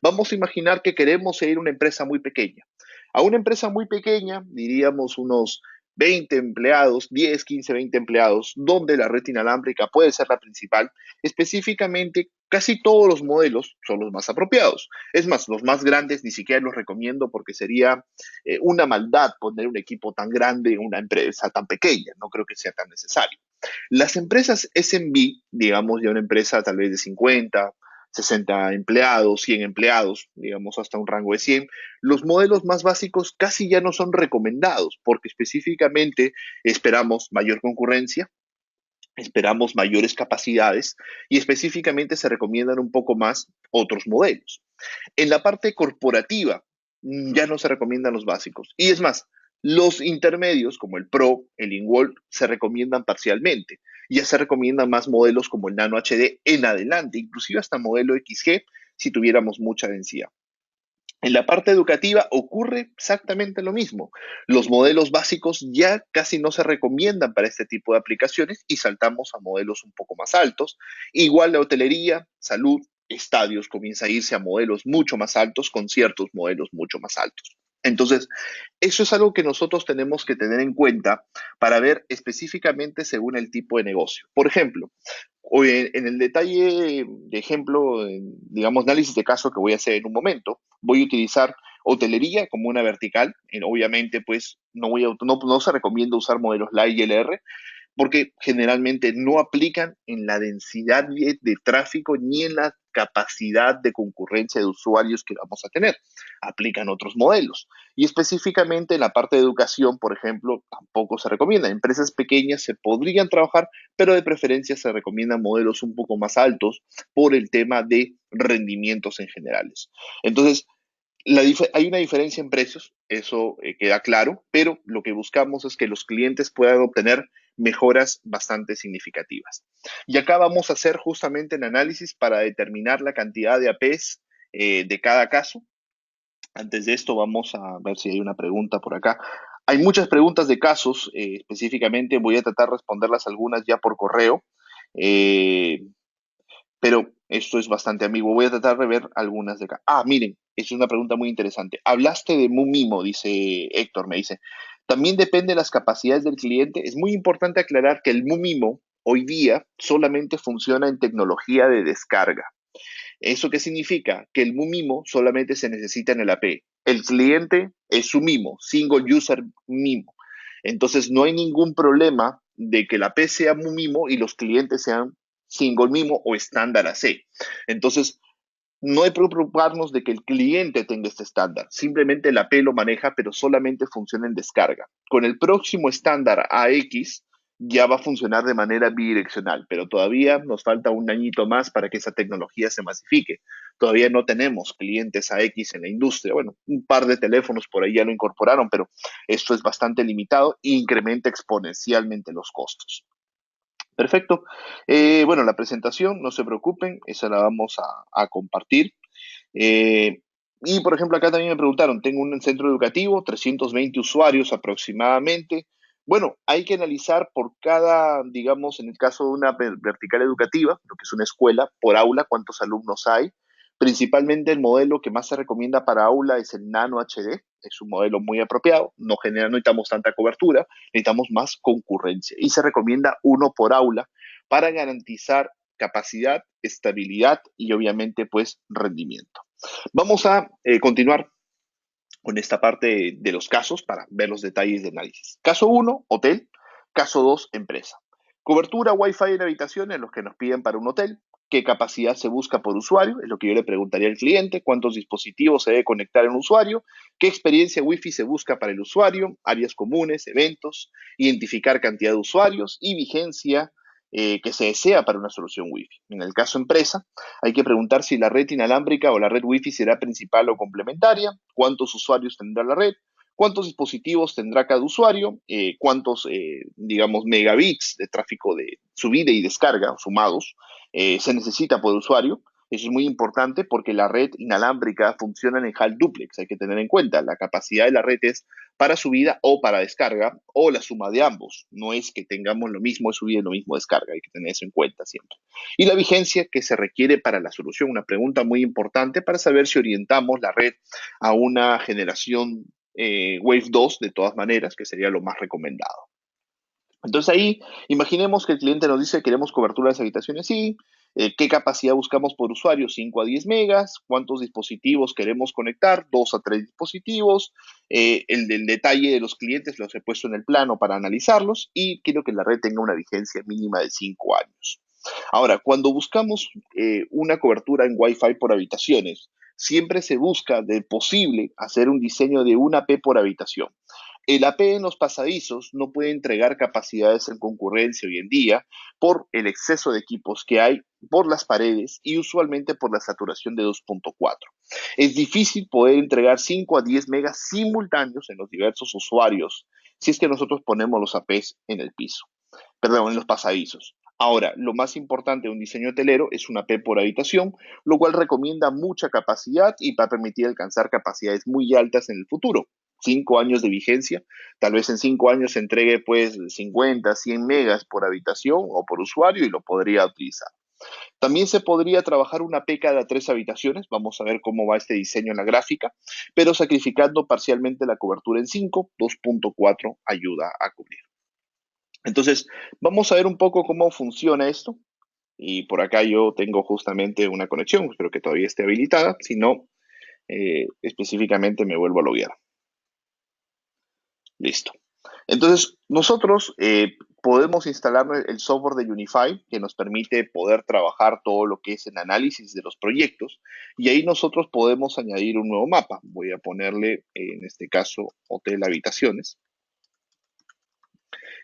Vamos a imaginar que queremos ir a una empresa muy pequeña. A una empresa muy pequeña, diríamos unos 20 empleados, 10, 15, 20 empleados, donde la red inalámbrica puede ser la principal. Específicamente, casi todos los modelos son los más apropiados. Es más, los más grandes ni siquiera los recomiendo porque sería una maldad poner un equipo tan grande en una empresa tan pequeña. No creo que sea tan necesario. Las empresas SMB, digamos ya una empresa tal vez de 50, 60 empleados, 100 empleados, digamos hasta un rango de 100, los modelos más básicos casi ya no son recomendados porque específicamente esperamos mayor concurrencia, esperamos mayores capacidades y específicamente se recomiendan un poco más otros modelos. En la parte corporativa ya no se recomiendan los básicos. Y es más, los intermedios como el Pro, el InWall, se recomiendan parcialmente. Ya se recomiendan más modelos como el Nano HD en adelante, inclusive hasta modelo XG si tuviéramos mucha densidad. En la parte educativa ocurre exactamente lo mismo. Los modelos básicos ya casi no se recomiendan para este tipo de aplicaciones y saltamos a modelos un poco más altos. Igual la hotelería, salud, estadios comienza a irse a modelos mucho más altos con ciertos modelos mucho más altos. Entonces, eso es algo que nosotros tenemos que tener en cuenta para ver específicamente según el tipo de negocio. Por ejemplo, en el detalle de ejemplo, digamos, análisis de caso que voy a hacer en un momento, voy a utilizar hotelería como una vertical. Obviamente, pues no se recomienda usar modelos Light y LR porque generalmente no aplican en la densidad de tráfico ni en la capacidad de concurrencia de usuarios que vamos a tener. Aplican otros modelos. Y específicamente en la parte de educación, por ejemplo, tampoco se recomienda. Empresas pequeñas se podrían trabajar, pero de preferencia se recomiendan modelos un poco más altos por el tema de rendimientos en generales. Entonces, hay una diferencia en precios, eso queda claro, pero lo que buscamos es que los clientes puedan obtener mejoras bastante significativas. Y acá vamos a hacer justamente el análisis para determinar la cantidad de APs de cada caso. Antes de esto vamos a ver si hay una pregunta por acá. Hay muchas preguntas de casos, específicamente voy a tratar de responderlas algunas ya por correo. Eh, pero esto es bastante ambiguo. Voy a tratar de ver algunas de acá. Ah, miren, es una pregunta muy interesante. Hablaste de Mumimo, dice Héctor, me dice. También depende de las capacidades del cliente. Es muy importante aclarar que el Mumimo hoy día solamente funciona en tecnología de descarga. ¿Eso qué significa? Que el MUMIMO solamente se necesita en el AP. El cliente es su MIMO, Single User MIMO. Entonces no hay ningún problema de que la AP sea MUMIMO y los clientes sean Single MIMO o estándar AC. Entonces, no hay que preocuparnos de que el cliente tenga este estándar. Simplemente la AP lo maneja, pero solamente funciona en descarga. Con el próximo estándar AX ya va a funcionar de manera bidireccional, pero todavía nos falta un añito más para que esa tecnología se masifique. Todavía no tenemos clientes AX en la industria. Bueno, un par de teléfonos por ahí ya lo incorporaron, pero esto es bastante limitado e incrementa exponencialmente los costos. Perfecto. Bueno, la presentación, no se preocupen, esa la vamos a compartir. Eh, y, por ejemplo, acá también me preguntaron, tengo un centro educativo, 320 usuarios aproximadamente. Bueno, hay que analizar por cada, digamos, en el caso de una vertical educativa, lo que es una escuela, por aula, cuántos alumnos hay. Principalmente el modelo que más se recomienda para aula es el Nano HD, es un modelo muy apropiado, no necesitamos tanta cobertura, necesitamos más concurrencia y se recomienda uno por aula para garantizar capacidad, estabilidad y obviamente pues rendimiento. Vamos a continuar con esta parte de los casos para ver los detalles de análisis. Caso uno, hotel. Caso 2, empresa. Cobertura Wi-Fi en habitaciones, los que nos piden para un hotel. ¿Qué capacidad se busca por usuario? Es lo que yo le preguntaría al cliente. ¿Cuántos dispositivos se debe conectar en un usuario? ¿Qué experiencia Wi-Fi se busca para el usuario? Áreas comunes, eventos, identificar cantidad de usuarios y vigencia que se desea para una solución Wi-Fi. En el caso empresa, hay que preguntar si la red inalámbrica o la red Wi-Fi será principal o complementaria, cuántos usuarios tendrá la red, cuántos dispositivos tendrá cada usuario, cuántos, digamos, megabits de tráfico de subida y descarga sumados se necesita por usuario. Eso es muy importante porque la red inalámbrica funciona en el HAL duplex. Hay que tener en cuenta, la capacidad de la red es para subida o para descarga o la suma de ambos. No es que tengamos lo mismo de subida y lo mismo de descarga. Hay que tener eso en cuenta siempre. Y la vigencia que se requiere para la solución. Una pregunta muy importante para saber si orientamos la red a una generación Wave 2 de todas maneras, que sería lo más recomendado. Entonces ahí, imaginemos que el cliente nos dice queremos cobertura de las habitaciones, sí, qué capacidad buscamos por usuario, 5 a 10 megas, cuántos dispositivos queremos conectar, 2 a 3 dispositivos, el del detalle de los clientes los he puesto en el plano para analizarlos y quiero que la red tenga una vigencia mínima de 5 años. Ahora, cuando buscamos una cobertura en Wi-Fi por habitaciones, siempre se busca de posible hacer un diseño de una P por habitación. El AP en los pasadizos no puede entregar capacidades en concurrencia hoy en día por el exceso de equipos que hay, por las paredes y usualmente por la saturación de 2.4. Es difícil poder entregar 5 a 10 megas simultáneos en los diversos usuarios si es que nosotros ponemos los APs en el piso, perdón, en los pasadizos. Ahora, lo más importante de un diseño hotelero es una P por habitación, lo cual recomienda mucha capacidad y va a permitir alcanzar capacidades muy altas en el futuro. 5 años de vigencia, tal vez en 5 años se entregue pues 50, 100 megas por habitación o por usuario y lo podría utilizar. También se podría trabajar una P cada 3 habitaciones, vamos a ver cómo va este diseño en la gráfica, pero sacrificando parcialmente la cobertura en 5, 2.4 ayuda a cubrir. Entonces, vamos a ver un poco cómo funciona esto. Y por acá yo tengo justamente una conexión, espero que todavía esté habilitada, si no, específicamente me vuelvo a loguear. Listo. Entonces, nosotros podemos instalar el software de Unify que nos permite poder trabajar todo lo que es el análisis de los proyectos y ahí nosotros podemos añadir un nuevo mapa. Voy a ponerle, en este caso, hotel habitaciones.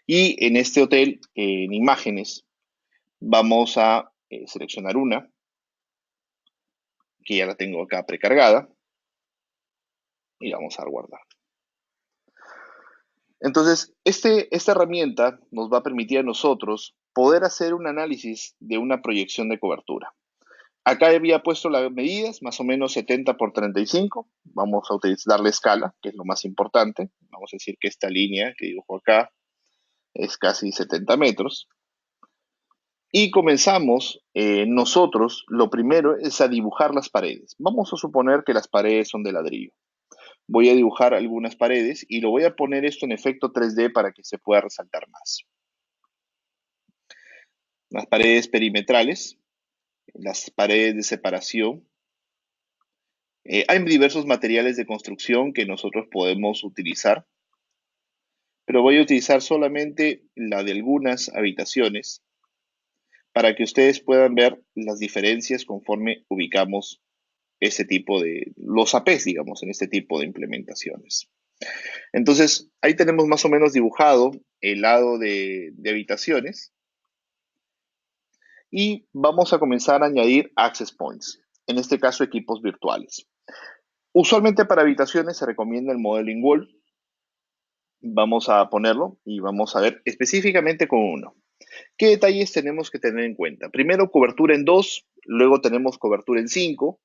Y en este hotel, en imágenes, vamos a seleccionar una, que ya la tengo acá precargada, y vamos a guardar. Entonces, esta herramienta nos va a permitir a nosotros poder hacer un análisis de una proyección de cobertura. Acá había puesto las medidas, más o menos 70 por 35. Vamos a utilizar la escala, que es lo más importante. Vamos a decir que esta línea que dibujo acá es casi 70 metros. Y comenzamos nosotros, lo primero es a dibujar las paredes. Vamos a suponer que las paredes son de ladrillo. Voy a dibujar algunas paredes y lo voy a poner esto en efecto 3D para que se pueda resaltar más. Las paredes perimetrales, las paredes de separación. Hay diversos materiales de construcción que nosotros podemos utilizar, pero voy a utilizar solamente la de algunas habitaciones para que ustedes puedan ver las diferencias conforme ubicamos ese tipo de, los APs, digamos, en este tipo de implementaciones. Entonces, ahí tenemos más o menos dibujado el lado de habitaciones y vamos a comenzar a añadir access points, en este caso equipos virtuales. Usualmente para habitaciones se recomienda el modelo in-wall. Vamos a ponerlo y vamos a ver específicamente con uno. ¿Qué detalles tenemos que tener en cuenta? Primero, cobertura en 2, luego tenemos cobertura en 5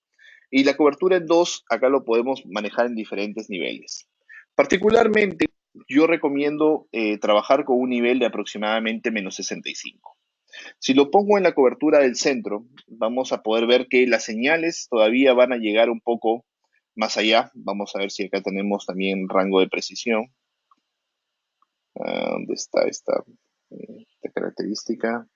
y la cobertura en 2 acá lo podemos manejar en diferentes niveles. Particularmente, yo recomiendo trabajar con un nivel de aproximadamente menos 65. Si lo pongo en la cobertura del centro, vamos a poder ver que las señales todavía van a llegar un poco más allá. Vamos a ver si acá tenemos también rango de precisión. ¿Dónde está esta característica?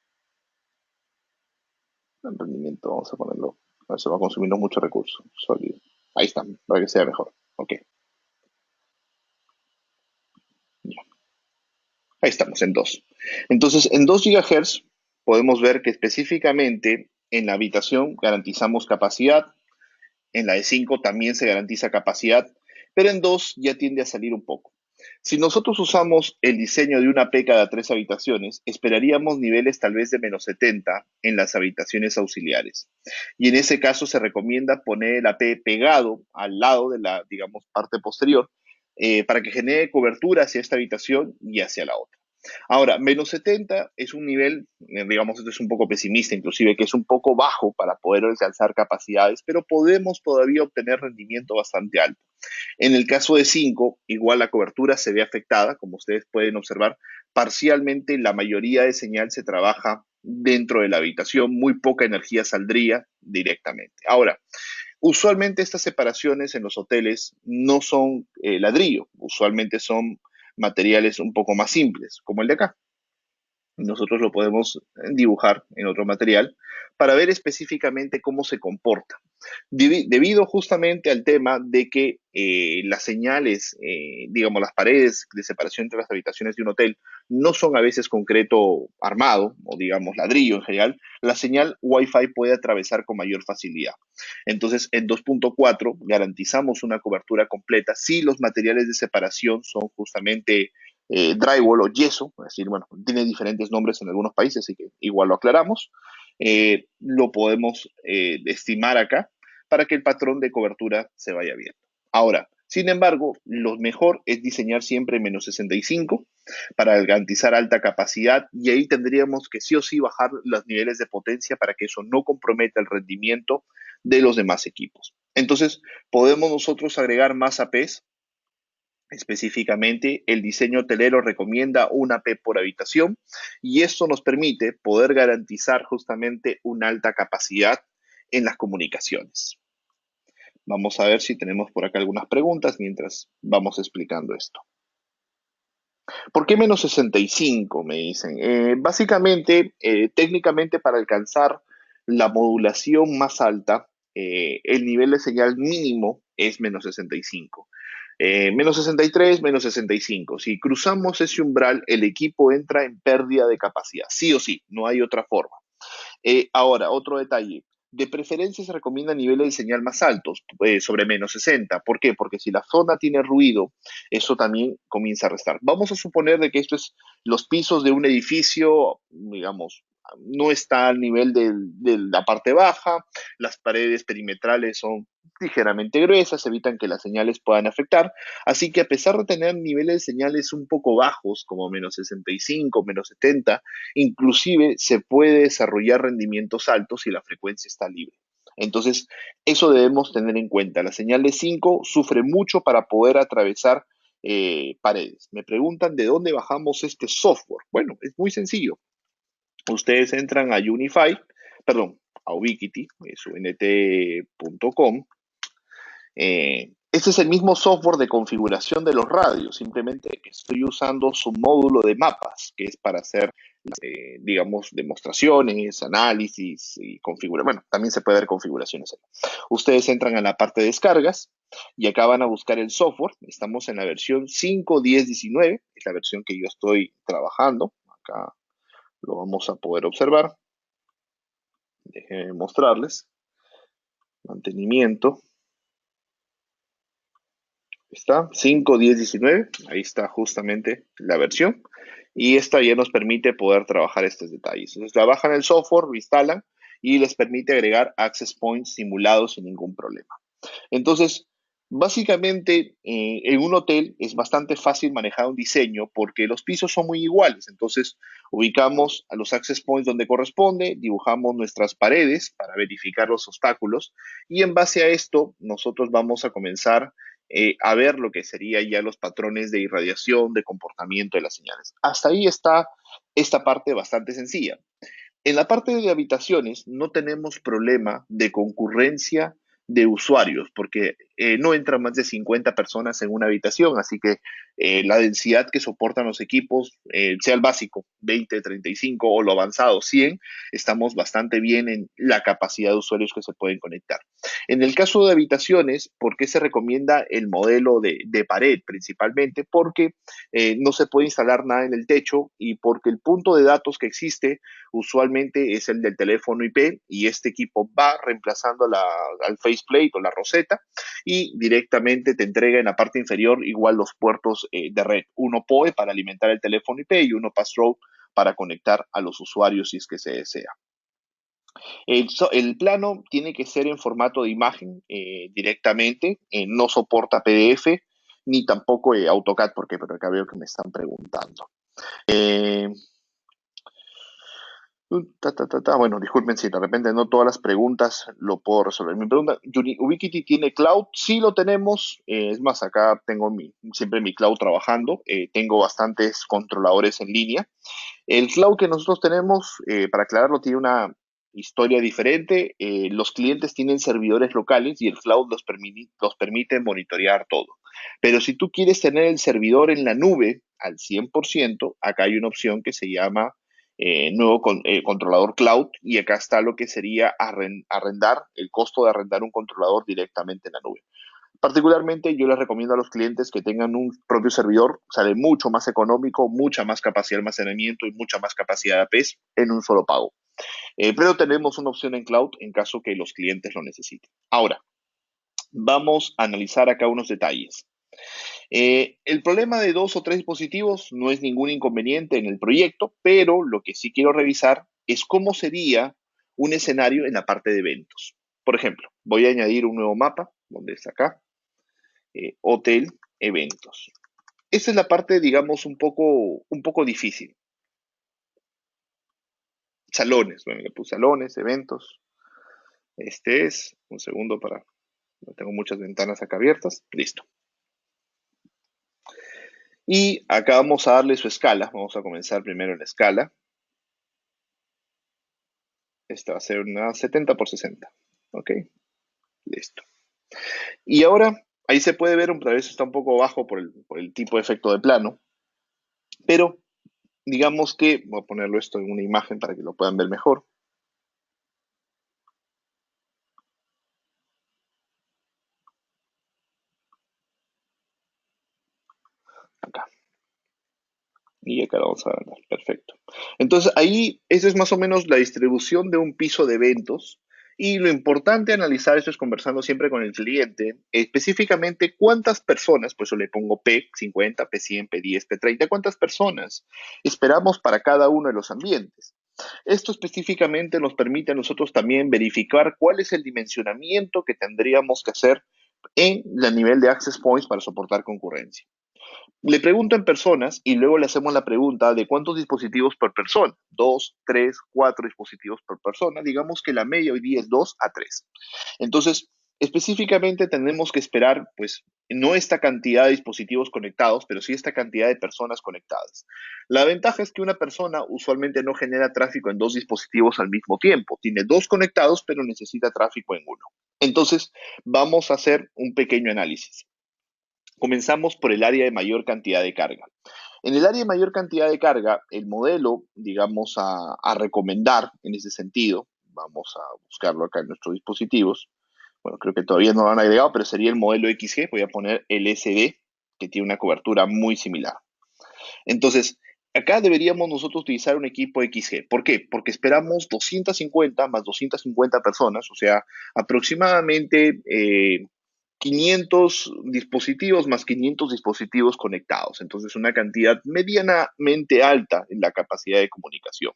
El rendimiento, vamos a ponerlo. Se va consumiendo mucho recurso sólido. Ahí está, para que sea mejor. Ok, ya. Ahí estamos, en 2. Entonces, en 2 GHz podemos ver que específicamente en la habitación garantizamos capacidad. En la de 5 también se garantiza capacidad, pero en 2 ya tiende a salir un poco. Si nosotros usamos el diseño de una P cada 3 habitaciones, esperaríamos niveles tal vez de menos 70 en las habitaciones auxiliares. Y en ese caso se recomienda poner el AP pegado al lado de la, digamos, parte posterior para que genere cobertura hacia esta habitación y hacia la otra. Ahora, menos 70 es un nivel, digamos, esto es un poco pesimista, inclusive, que es un poco bajo para poder alcanzar capacidades, pero podemos todavía obtener rendimiento bastante alto. En el caso de 5, igual la cobertura se ve afectada, como ustedes pueden observar, parcialmente la mayoría de señal se trabaja dentro de la habitación, muy poca energía saldría directamente. Ahora, usualmente estas separaciones en los hoteles no son ladrillo, usualmente son materiales un poco más simples, como el de acá. nosotros lo podemos dibujar en otro material para ver específicamente cómo se comporta. Debido justamente al tema de que las señales, digamos, las paredes de separación entre las habitaciones de un hotel no son a veces concreto armado o, digamos, ladrillo en general, la señal Wi-Fi puede atravesar con mayor facilidad. Entonces, en 2.4 garantizamos una cobertura completa si los materiales de separación son justamente drywall o yeso, es decir, bueno, tiene diferentes nombres en algunos países, así que igual lo aclaramos. Lo podemos estimar acá para que el patrón de cobertura se vaya viendo. Ahora, sin embargo, lo mejor es diseñar siempre menos 65 para garantizar alta capacidad y ahí tendríamos que sí o sí bajar los niveles de potencia para que eso no comprometa el rendimiento de los demás equipos. Entonces, podemos nosotros agregar más APs. Específicamente, el diseño hotelero recomienda una AP por habitación y esto nos permite poder garantizar justamente una alta capacidad en las comunicaciones. Vamos a ver si tenemos por acá algunas preguntas mientras vamos explicando esto. ¿Por qué menos 65? Me dicen. Básicamente, técnicamente para alcanzar la modulación más alta, el nivel de señal mínimo es menos 65. Menos 63, menos 65. Si cruzamos ese umbral, el equipo entra en pérdida de capacidad. Sí o sí, no hay otra forma. Ahora, otro detalle. De preferencia se recomienda niveles de señal más altos, sobre menos 60. ¿Por qué? Porque si la zona tiene ruido, eso también comienza a restar. Vamos a suponer de que esto es los pisos de un edificio, digamos, no está al nivel de la parte baja, las paredes perimetrales son ligeramente gruesas, evitan que las señales puedan afectar. Así que a pesar de tener niveles de señales un poco bajos, como menos 65, menos 70, inclusive se puede desarrollar rendimientos altos si la frecuencia está libre. Entonces, eso debemos tener en cuenta. La señal de 5 sufre mucho para poder atravesar paredes. Me preguntan de dónde bajamos este software. Bueno, es muy sencillo. Ustedes entran a Unify, perdón, a Ubiquiti, es unt.com. Este es el mismo software de configuración de los radios, simplemente que estoy usando su módulo de mapas, que es para hacer, digamos, demostraciones, análisis y configuración. Bueno, también se puede ver configuraciones ahí. Ustedes entran a la parte de descargas y acá van a buscar el software. Estamos en la versión 5.10.19, es la versión que yo estoy trabajando. Acá lo vamos a poder observar. Déjenme mostrarles. Mantenimiento. Está 5.10.19, ahí está justamente la versión. Y esta ya nos permite poder trabajar estos detalles. Entonces la bajan el software, lo instalan y les permite agregar access points simulados sin ningún problema. Entonces, básicamente en un hotel es bastante fácil manejar un diseño porque los pisos son muy iguales. Entonces, ubicamos a los access points donde corresponde, dibujamos nuestras paredes para verificar los obstáculos y en base a esto nosotros vamos a comenzar a ver lo que sería ya los patrones de irradiación, de comportamiento de las señales. Hasta ahí está esta parte bastante sencilla. En la parte de habitaciones no tenemos problema de concurrencia de usuarios, porque no entran más de 50 personas en una habitación, así que la densidad que soportan los equipos, sea el básico, 20, 35 o lo avanzado, 100, estamos bastante bien en la capacidad de usuarios que se pueden conectar. En el caso de habitaciones, ¿por qué se recomienda el modelo de pared principalmente? Porque no se puede instalar nada en el techo y porque el punto de datos que existe usualmente es el del teléfono IP y este equipo va reemplazando al faceplate o la roseta y directamente te entrega en la parte inferior igual los puertos de red, uno PoE para alimentar el teléfono IP y uno Passthrough para conectar a los usuarios si es que se desea. El plano tiene que ser en formato de imagen directamente, no soporta PDF ni tampoco AutoCAD, porque por acá veo que me están preguntando. Eh, Bueno, disculpen si de repente no todas las preguntas lo puedo resolver. Mi pregunta, ¿Ubiquiti tiene cloud? Sí lo tenemos. Es más, acá tengo siempre mi cloud trabajando. Tengo bastantes controladores en línea. El cloud que nosotros tenemos, para aclararlo, tiene una historia diferente. Los clientes tienen servidores locales y el cloud los permite monitorear todo. Pero si tú quieres tener el servidor en la nube al 100%, acá hay una opción que se llama controlador cloud, y acá está lo que sería arrendar, el costo de arrendar un controlador directamente en la nube. Particularmente yo les recomiendo a los clientes que tengan un propio servidor, sale mucho más económico, mucha más capacidad de almacenamiento y mucha más capacidad de APs en un solo pago. Pero tenemos una opción en cloud en caso que los clientes lo necesiten. Ahora, vamos a analizar acá unos detalles. El problema de dos o tres dispositivos no es ningún inconveniente en el proyecto, pero lo que sí quiero revisar es cómo sería un escenario en la parte de eventos. Por ejemplo, voy a añadir un nuevo mapa, donde está acá, hotel, eventos. Esta es la parte, digamos, un poco difícil. Salones, bueno, le puse salones, eventos. Este es, un segundo para, no tengo muchas ventanas acá abiertas, listo. Y acá vamos a darle su escala, vamos a comenzar primero en la escala. Esta va a ser una 70 por 60, ok, listo. Y ahora, ahí se puede ver, a veces está un poco bajo por el tipo de efecto de plano, pero digamos que, voy a ponerlo esto en una imagen para que lo puedan ver mejor. Acá. Y acá lo vamos a agrandar. Perfecto. Entonces, ahí, esa es más o menos la distribución de un piso de eventos. Y lo importante analizar esto es conversando siempre con el cliente, específicamente cuántas personas, pues yo le pongo P50, P100, P10, P30, cuántas personas esperamos para cada uno de los ambientes. Esto específicamente nos permite a nosotros también verificar cuál es el dimensionamiento que tendríamos que hacer en el nivel de access points para soportar concurrencia. Le pregunto en personas y luego le hacemos la pregunta de cuántos dispositivos por persona. Dos, tres, cuatro dispositivos por persona. Digamos que la media hoy día es 2 a 3. Entonces, específicamente tenemos que esperar, pues, no esta cantidad de dispositivos conectados, pero sí esta cantidad de personas conectadas. La ventaja es que una persona usualmente no genera tráfico en dos dispositivos al mismo tiempo. Tiene dos conectados, pero necesita tráfico en uno. Entonces, vamos a hacer un pequeño análisis. Comenzamos por el área de mayor cantidad de carga. En el área de mayor cantidad de carga, el modelo, digamos, a recomendar en ese sentido, vamos a buscarlo acá en nuestros dispositivos. Bueno, creo que todavía no lo han agregado, pero sería el modelo XG. Voy a poner el SD, que tiene una cobertura muy similar. Entonces, acá deberíamos nosotros utilizar un equipo XG. ¿Por qué? Porque esperamos 250 más 250 personas, o sea, aproximadamente 500 dispositivos más 500 dispositivos conectados. Entonces, una cantidad medianamente alta en la capacidad de comunicación.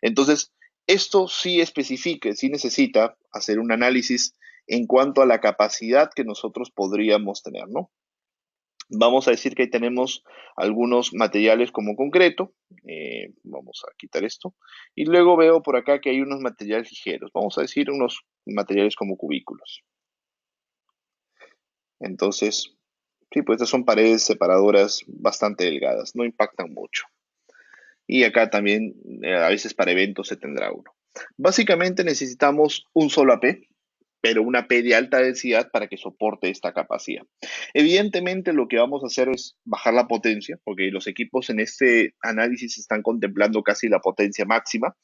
Entonces, esto sí especifica, sí necesita hacer un análisis en cuanto a la capacidad que nosotros podríamos tener, ¿no? Vamos a decir que ahí tenemos algunos materiales como concreto. Vamos a quitar esto. Y luego veo por acá que hay unos materiales ligeros. Vamos a decir unos materiales como cubículos. Entonces, sí, pues estas son paredes separadoras bastante delgadas, no impactan mucho. Y acá también, a veces para eventos se tendrá uno. Básicamente necesitamos un solo AP, pero una P de alta densidad para que soporte esta capacidad. Evidentemente lo que vamos a hacer es bajar la potencia, porque los equipos en este análisis están contemplando casi la potencia máxima.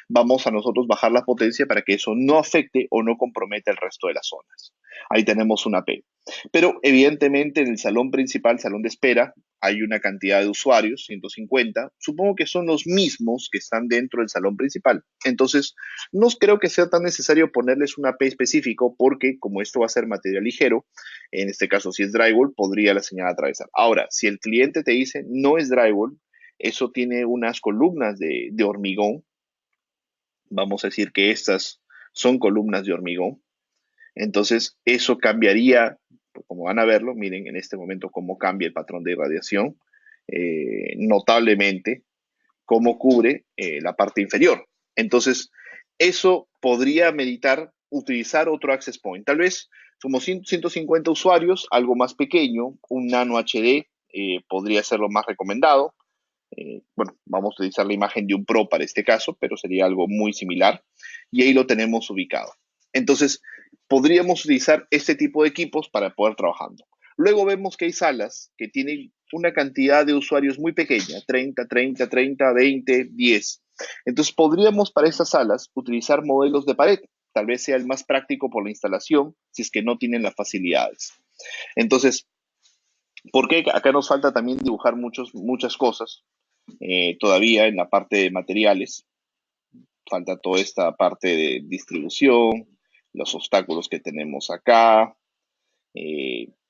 Vamos a nosotros bajar la potencia para que eso no afecte o no comprometa el resto de las zonas. Ahí tenemos una P. Pero evidentemente en el salón principal, salón de espera, hay una cantidad de usuarios, 150. Supongo que son los mismos que están dentro del salón principal. Entonces, no creo que sea tan necesario ponerles un AP específico porque como esto va a ser material ligero, en este caso si es drywall, podría la señal atravesar. Ahora, si el cliente te dice no es drywall, eso tiene unas columnas de hormigón. Vamos a decir que estas son columnas de hormigón. Entonces, eso cambiaría, pues, como van a verlo, miren en este momento cómo cambia el patrón de irradiación, notablemente, cómo cubre la parte inferior. Entonces, eso podría meditar utilizar otro access point. Tal vez somos 150 usuarios, algo más pequeño, un nano HD podría ser lo más recomendado. Bueno, vamos a utilizar la imagen de un Pro para este caso, pero sería algo muy similar. Y ahí lo tenemos ubicado. Entonces, podríamos utilizar este tipo de equipos para poder trabajando. Luego vemos que hay salas que tienen una cantidad de usuarios muy pequeña, 30, 30, 30, 20, 10. Entonces podríamos para estas salas utilizar modelos de pared. Tal vez sea el más práctico por la instalación, si es que no tienen las facilidades. Entonces, ¿por qué acá nos falta también dibujar muchas cosas todavía en la parte de materiales? Falta toda esta parte de distribución, los obstáculos que tenemos acá.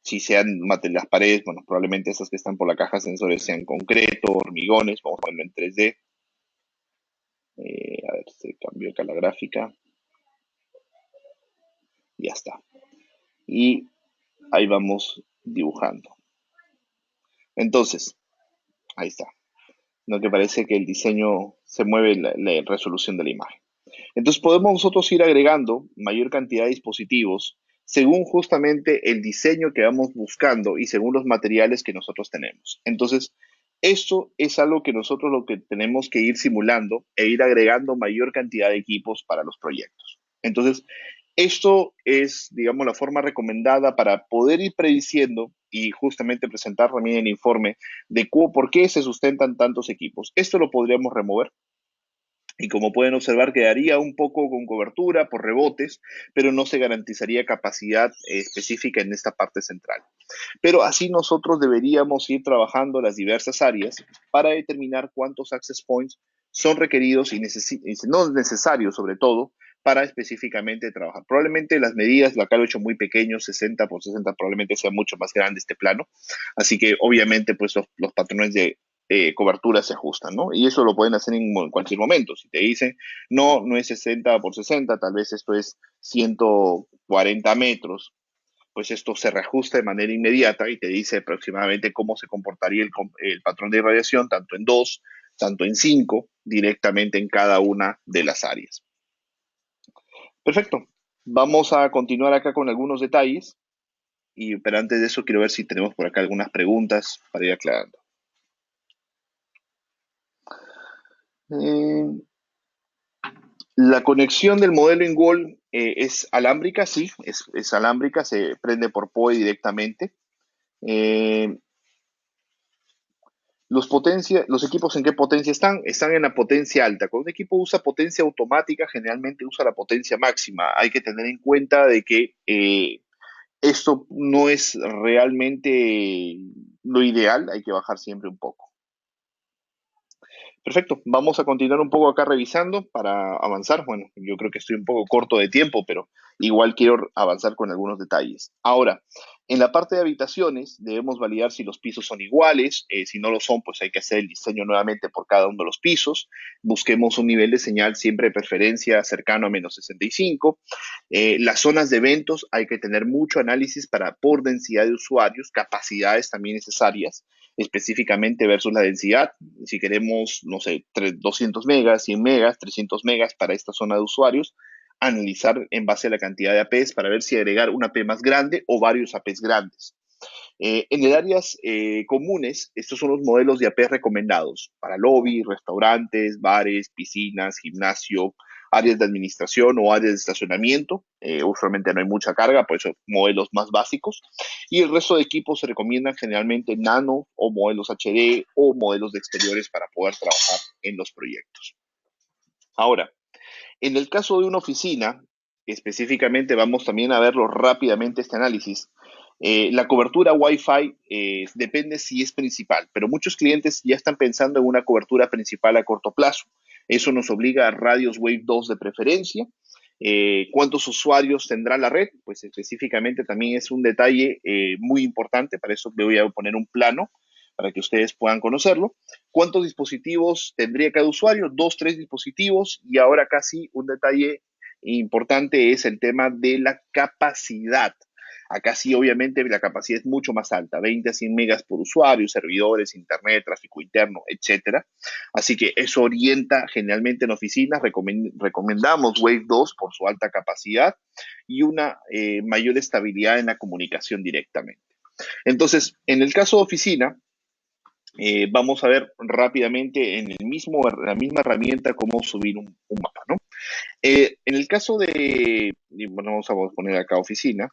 Si sean las paredes, bueno, probablemente esas que están por la caja de sensores sean concreto, hormigones, vamos a ponerlo en 3D. A ver, se cambió acá la gráfica. Ya está. Y ahí vamos dibujando. Entonces, ahí está. ¿No te parece que el diseño se mueve la resolución de la imagen? Entonces podemos nosotros ir agregando mayor cantidad de dispositivos según justamente el diseño que vamos buscando y según los materiales que nosotros tenemos. Entonces, esto es algo que nosotros lo que tenemos que ir simulando e ir agregando mayor cantidad de equipos para los proyectos. Entonces, esto es, digamos, la forma recomendada para poder ir prediciendo y justamente presentar también el informe de por qué se sustentan tantos equipos. Esto lo podríamos remover y como pueden observar, quedaría un poco con cobertura por rebotes, pero no se garantizaría capacidad específica en esta parte central. Pero así nosotros deberíamos ir trabajando las diversas áreas para determinar cuántos access points son requeridos y no necesarios, sobre todo, para específicamente trabajar. Probablemente las medidas, acá lo he hecho muy pequeño, 60 por 60, probablemente sea mucho más grande este plano. Así que obviamente pues los patrones de cobertura se ajustan, ¿no? Y eso lo pueden hacer en cualquier momento. Si te dicen, no, no es 60 por 60, tal vez esto es 140 metros, pues esto se reajusta de manera inmediata y te dice aproximadamente cómo se comportaría el patrón de irradiación, tanto en 2, tanto en 5, directamente en cada una de las áreas. Perfecto. Vamos a continuar acá con algunos detalles, pero antes de eso quiero ver si tenemos por acá algunas preguntas para ir aclarando. Eh, La conexión del modelo INGOL es alámbrica, sí, es alámbrica, se prende por PoE directamente. Eh, los equipos en qué potencia están? Están en la potencia alta. Cuando un equipo usa potencia automática, generalmente usa la potencia máxima. Hay que tener en cuenta de que esto no es realmente lo ideal, hay que bajar siempre un poco. Perfecto, vamos a continuar un poco acá revisando para avanzar. Bueno, yo creo que estoy un poco corto de tiempo, pero igual quiero avanzar con algunos detalles. Ahora, en la parte de habitaciones debemos validar si los pisos son iguales. Si no lo son, pues hay que hacer el diseño nuevamente por cada uno de los pisos. Busquemos un nivel de señal siempre de preferencia cercano a -65. Las zonas de eventos hay que tener mucho análisis por densidad de usuarios, capacidades también necesarias específicamente versus la densidad. Si queremos, no sé, 200 megas, 100 megas, 300 megas para esta zona de usuarios, analizar en base a la cantidad de APs para ver si agregar una AP más grande o varios APs grandes. En el áreas comunes, estos son los modelos de AP recomendados para lobby, restaurantes, bares, piscinas, gimnasio, áreas de administración o áreas de estacionamiento. Usualmente no hay mucha carga, por eso modelos más básicos. Y el resto de equipos se recomiendan generalmente nano o modelos HD o modelos de exteriores para poder trabajar en los proyectos. Ahora, en el caso de una oficina, específicamente vamos también a verlo rápidamente este análisis. La cobertura Wi-Fi depende si es principal, pero muchos clientes ya están pensando en una cobertura principal a corto plazo. Eso nos obliga a radios Wave 2 de preferencia. ¿Cuántos usuarios tendrá la red? Pues específicamente también es un detalle muy importante, para eso le voy a poner un plano para que ustedes puedan conocerlo. ¿Cuántos dispositivos tendría cada usuario? 2, 3 dispositivos. Y ahora casi un detalle importante es el tema de la capacidad. Acá sí, obviamente, la capacidad es mucho más alta, 20 a 100 megas por usuario, servidores, internet, tráfico interno, etcétera. Así que eso orienta generalmente en oficinas. Recomendamos Wave 2 por su alta capacidad y una mayor estabilidad en la comunicación directamente. Entonces, en el caso de oficina, vamos a ver rápidamente en la misma herramienta cómo subir un mapa, ¿no? En el caso bueno, vamos a poner acá oficina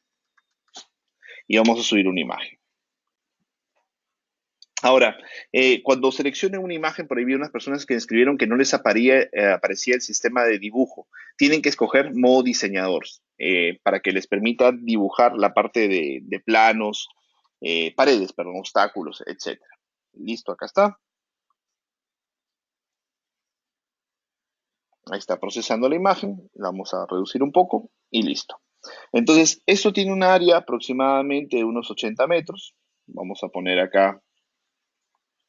y vamos a subir una imagen. Ahora, cuando seleccionen una imagen, por ahí vi unas personas que escribieron que no les aparecía el sistema de dibujo. Tienen que escoger modo diseñador para que les permita dibujar la parte de planos, paredes, perdón, obstáculos, etcétera. Listo, acá está. Ahí está procesando la imagen. La vamos a reducir un poco y listo. Entonces, esto tiene un área aproximadamente de unos 80 metros. Vamos a poner acá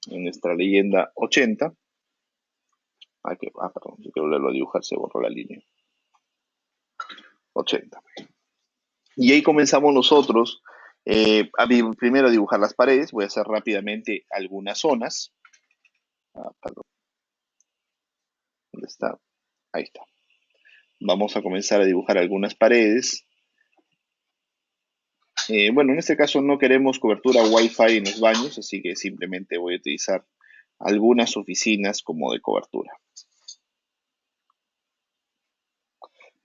en nuestra leyenda 80. Perdón, yo quiero volverlo a dibujar, se borró la línea. 80. Y ahí comenzamos nosotros primero a dibujar las paredes. Voy a hacer rápidamente algunas zonas. Perdón, ¿dónde está? Ahí está. Vamos a comenzar a dibujar algunas paredes. Bueno, en este caso no queremos cobertura Wi-Fi en los baños, así que simplemente voy a utilizar algunas oficinas como de cobertura.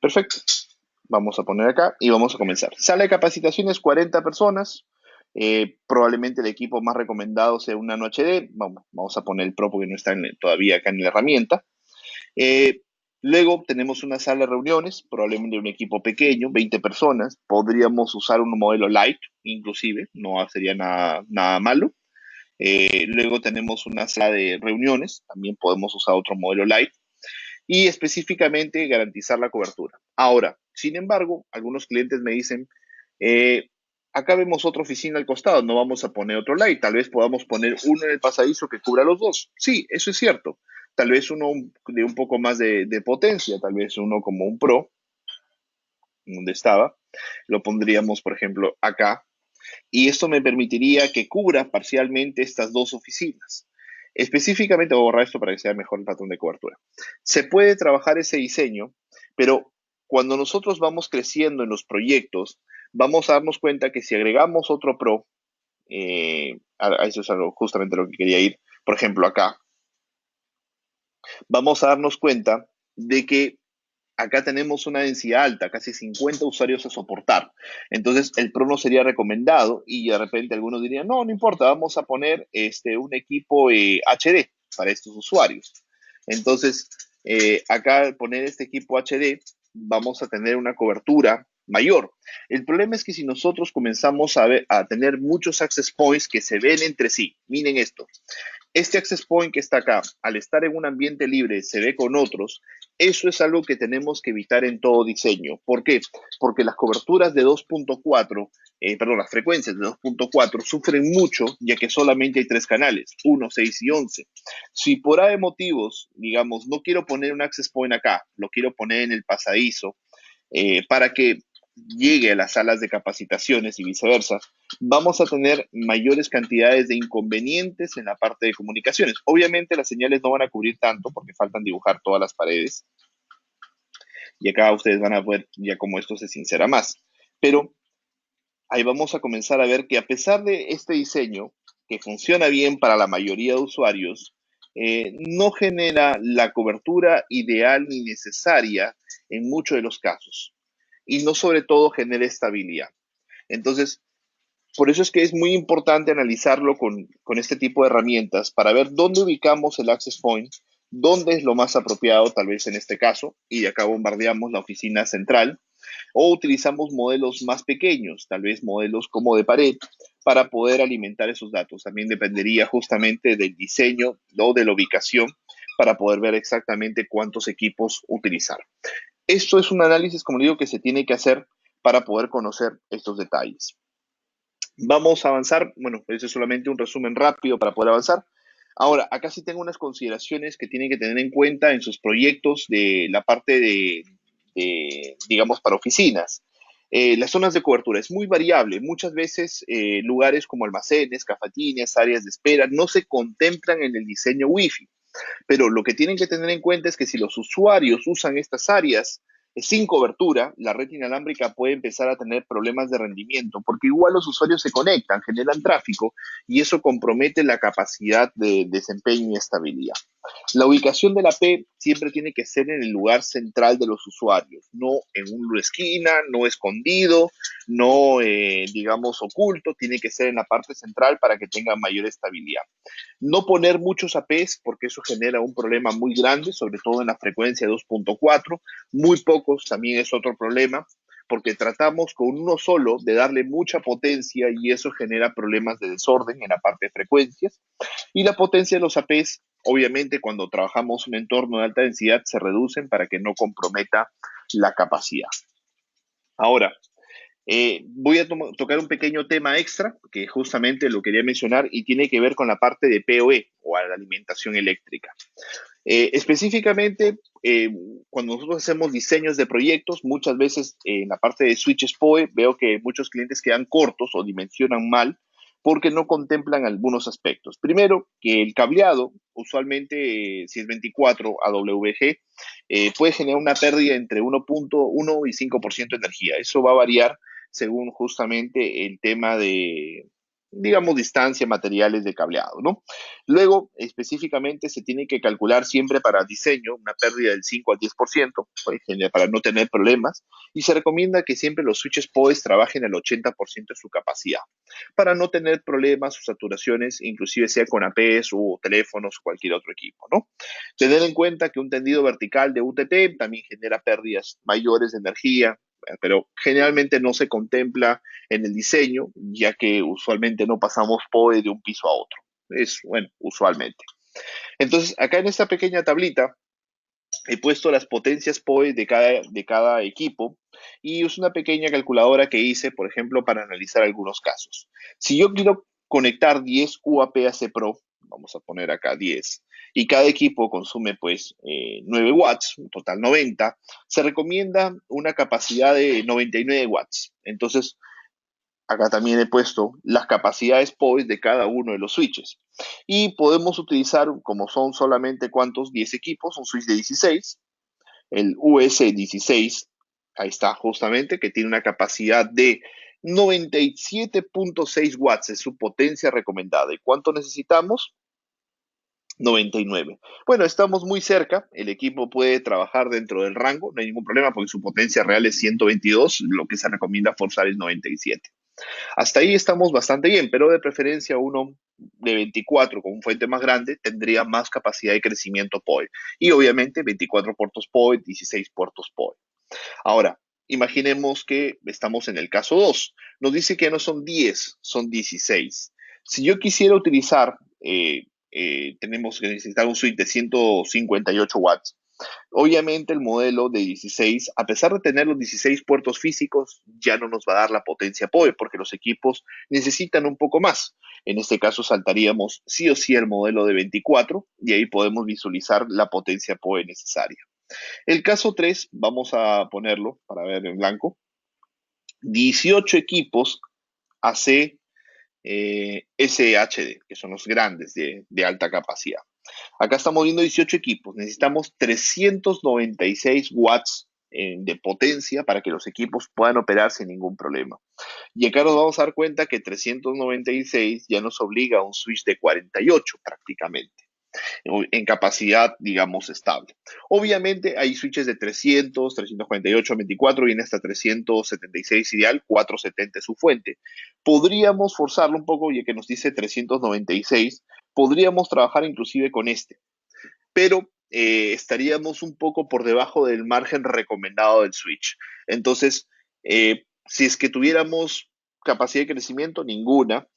Perfecto. Vamos a poner acá y vamos a comenzar. Sala de capacitaciones, 40 personas. Probablemente el equipo más recomendado sea un Nano HD. Vamos a poner el Pro porque no está todavía acá en la herramienta. Eh, Luego tenemos una sala de reuniones, probablemente un equipo pequeño, 20 personas. Podríamos usar un modelo light, inclusive, no sería nada malo. Luego tenemos una sala de reuniones, también podemos usar otro modelo light y específicamente garantizar la cobertura. Ahora, sin embargo, algunos clientes me dicen, eh, acá vemos otra oficina al costado, no vamos a poner otro light, tal vez podamos poner uno en el pasadizo que cubra los dos. Sí, eso es cierto. Tal vez uno de un poco más de potencia, tal vez uno como un Pro, donde estaba, lo pondríamos, por ejemplo, acá, y esto me permitiría que cubra parcialmente estas dos oficinas. Específicamente, voy a borrar esto para que sea mejor el patrón de cobertura. Se puede trabajar ese diseño, pero cuando nosotros vamos creciendo en los proyectos, vamos a darnos cuenta que si agregamos otro Pro, a eso es justamente lo que quería ir, por ejemplo, acá, vamos a darnos cuenta de que acá tenemos una densidad alta, casi 50 usuarios a soportar. Entonces, el Pro no sería recomendado y de repente algunos dirían, no, no importa, vamos a poner un equipo HD para estos usuarios. Entonces, acá al poner este equipo HD, vamos a tener una cobertura mayor. El problema es que si nosotros comenzamos a tener muchos access points que se ven entre sí, miren esto, este access point que está acá, al estar en un ambiente libre, se ve con otros. Eso es algo que tenemos que evitar en todo diseño. ¿Por qué? Porque las coberturas de 2.4, perdón, las frecuencias de 2.4 sufren mucho, ya que solamente hay tres canales, 1, 6 y 11. Si por A de motivos, digamos, no quiero poner un access point acá, lo quiero poner en el pasadizo, para que llegue a las salas de capacitaciones y viceversa, vamos a tener mayores cantidades de inconvenientes en la parte de comunicaciones. Obviamente las señales no van a cubrir tanto porque faltan dibujar todas las paredes y acá ustedes van a ver ya cómo esto se sincera más. Pero ahí vamos a comenzar a ver que a pesar de este diseño, que funciona bien para la mayoría de usuarios, no genera la cobertura ideal ni necesaria en muchos de los casos y no sobre todo genera estabilidad. Entonces, por eso es que es muy importante analizarlo con este tipo de herramientas para ver dónde ubicamos el access point, dónde es lo más apropiado, tal vez en este caso, y de acá bombardeamos la oficina central, o utilizamos modelos más pequeños, tal vez modelos como de pared, para poder alimentar esos datos. También dependería justamente del diseño o de la ubicación para poder ver exactamente cuántos equipos utilizar. Esto es un análisis, como digo, que se tiene que hacer para poder conocer estos detalles. Vamos a avanzar. Bueno, ese es solamente un resumen rápido para poder avanzar. Ahora, acá sí tengo unas consideraciones que tienen que tener en cuenta en sus proyectos de la parte digamos, para oficinas. Las zonas de cobertura es muy variable. Muchas veces lugares como almacenes, cafetines, áreas de espera no se contemplan en el diseño Wi-Fi. Pero lo que tienen que tener en cuenta es que si los usuarios usan estas áreas sin cobertura, la red inalámbrica puede empezar a tener problemas de rendimiento, porque igual los usuarios se conectan, generan tráfico y eso compromete la capacidad de desempeño y estabilidad. La ubicación de la P siempre tiene que ser en el lugar central de los usuarios, no en una esquina, no escondido, no, digamos, oculto, tiene que ser en la parte central para que tenga mayor estabilidad. No poner muchos APs porque eso genera un problema muy grande, sobre todo en la frecuencia 2.4. Muy pocos también es otro problema porque tratamos con uno solo de darle mucha potencia y eso genera problemas de desorden en la parte de frecuencias. Y la potencia de los APs, obviamente, cuando trabajamos en un entorno de alta densidad, se reducen para que no comprometa la capacidad. Ahora, voy a tocar un pequeño tema extra que justamente lo quería mencionar y tiene que ver con la parte de PoE o a la alimentación eléctrica. Específicamente, cuando nosotros hacemos diseños de proyectos, muchas veces en la parte de switches PoE veo que muchos clientes quedan cortos o dimensionan mal porque no contemplan algunos aspectos. Primero, que el cableado, usualmente si es 24 AWG, puede generar una pérdida entre 1.1 y 5% de energía. Eso va a variar según justamente el tema de, digamos, distancia, materiales de cableado, ¿no? Luego, específicamente, se tiene que calcular siempre para diseño una pérdida del 5 al 10%, para no tener problemas, y se recomienda que siempre los switches PoEs trabajen al 80% de su capacidad, para no tener problemas o saturaciones, inclusive sea con APs o teléfonos o cualquier otro equipo, ¿no? Tener en cuenta que un tendido vertical de UTP también genera pérdidas mayores de energía, pero generalmente no se contempla en el diseño, ya que usualmente no pasamos PoE de un piso a otro. Es, bueno, usualmente. Entonces, acá en esta pequeña tablita he puesto las potencias PoE de cada equipo y es una pequeña calculadora que hice, por ejemplo, para analizar algunos casos. Si yo quiero conectar 10 UAP-AC Pro, vamos a poner acá 10, y cada equipo consume pues 9 watts, un total 90, se recomienda una capacidad de 99 watts. Entonces, acá también he puesto las capacidades PoE de cada uno de los switches. Y podemos utilizar, como son solamente cuántos, 10 equipos, un switch de 16, el US16, ahí está justamente, que tiene una capacidad de 97.6 watts, es su potencia recomendada. ¿Y cuánto necesitamos? 99. Bueno, estamos muy cerca, el equipo puede trabajar dentro del rango, no hay ningún problema porque su potencia real es 122, lo que se recomienda forzar es 97. Hasta ahí estamos bastante bien, pero de preferencia uno de 24 con un fuente más grande tendría más capacidad de crecimiento PoE. Y obviamente 24 puertos PoE, 16 puertos PoE. Ahora, imaginemos que estamos en el caso 2. Nos dice que no son 10, son 16. Si yo quisiera utilizar, tenemos que necesitar un switch de 158 watts. Obviamente el modelo de 16, a pesar de tener los 16 puertos físicos, ya no nos va a dar la potencia PoE porque los equipos necesitan un poco más. En este caso saltaríamos sí o sí el modelo de 24 y ahí podemos visualizar la potencia PoE necesaria. El caso 3, vamos a ponerlo para ver en blanco, 18 equipos AC SHD, que son los grandes de alta capacidad. Acá estamos viendo 18 equipos. Necesitamos 396 watts de potencia para que los equipos puedan operar sin ningún problema. Y acá nos vamos a dar cuenta que 396 ya nos obliga a un switch de 48 prácticamente en capacidad, digamos, estable. Obviamente hay switches de 300, 348, 24, viene hasta 376 ideal, 470 es su fuente. Podríamos forzarlo un poco, ya que nos dice 396, podríamos trabajar inclusive con este, pero estaríamos un poco por debajo del margen recomendado del switch. Entonces, si es que tuviéramos capacidad de crecimiento, ninguna.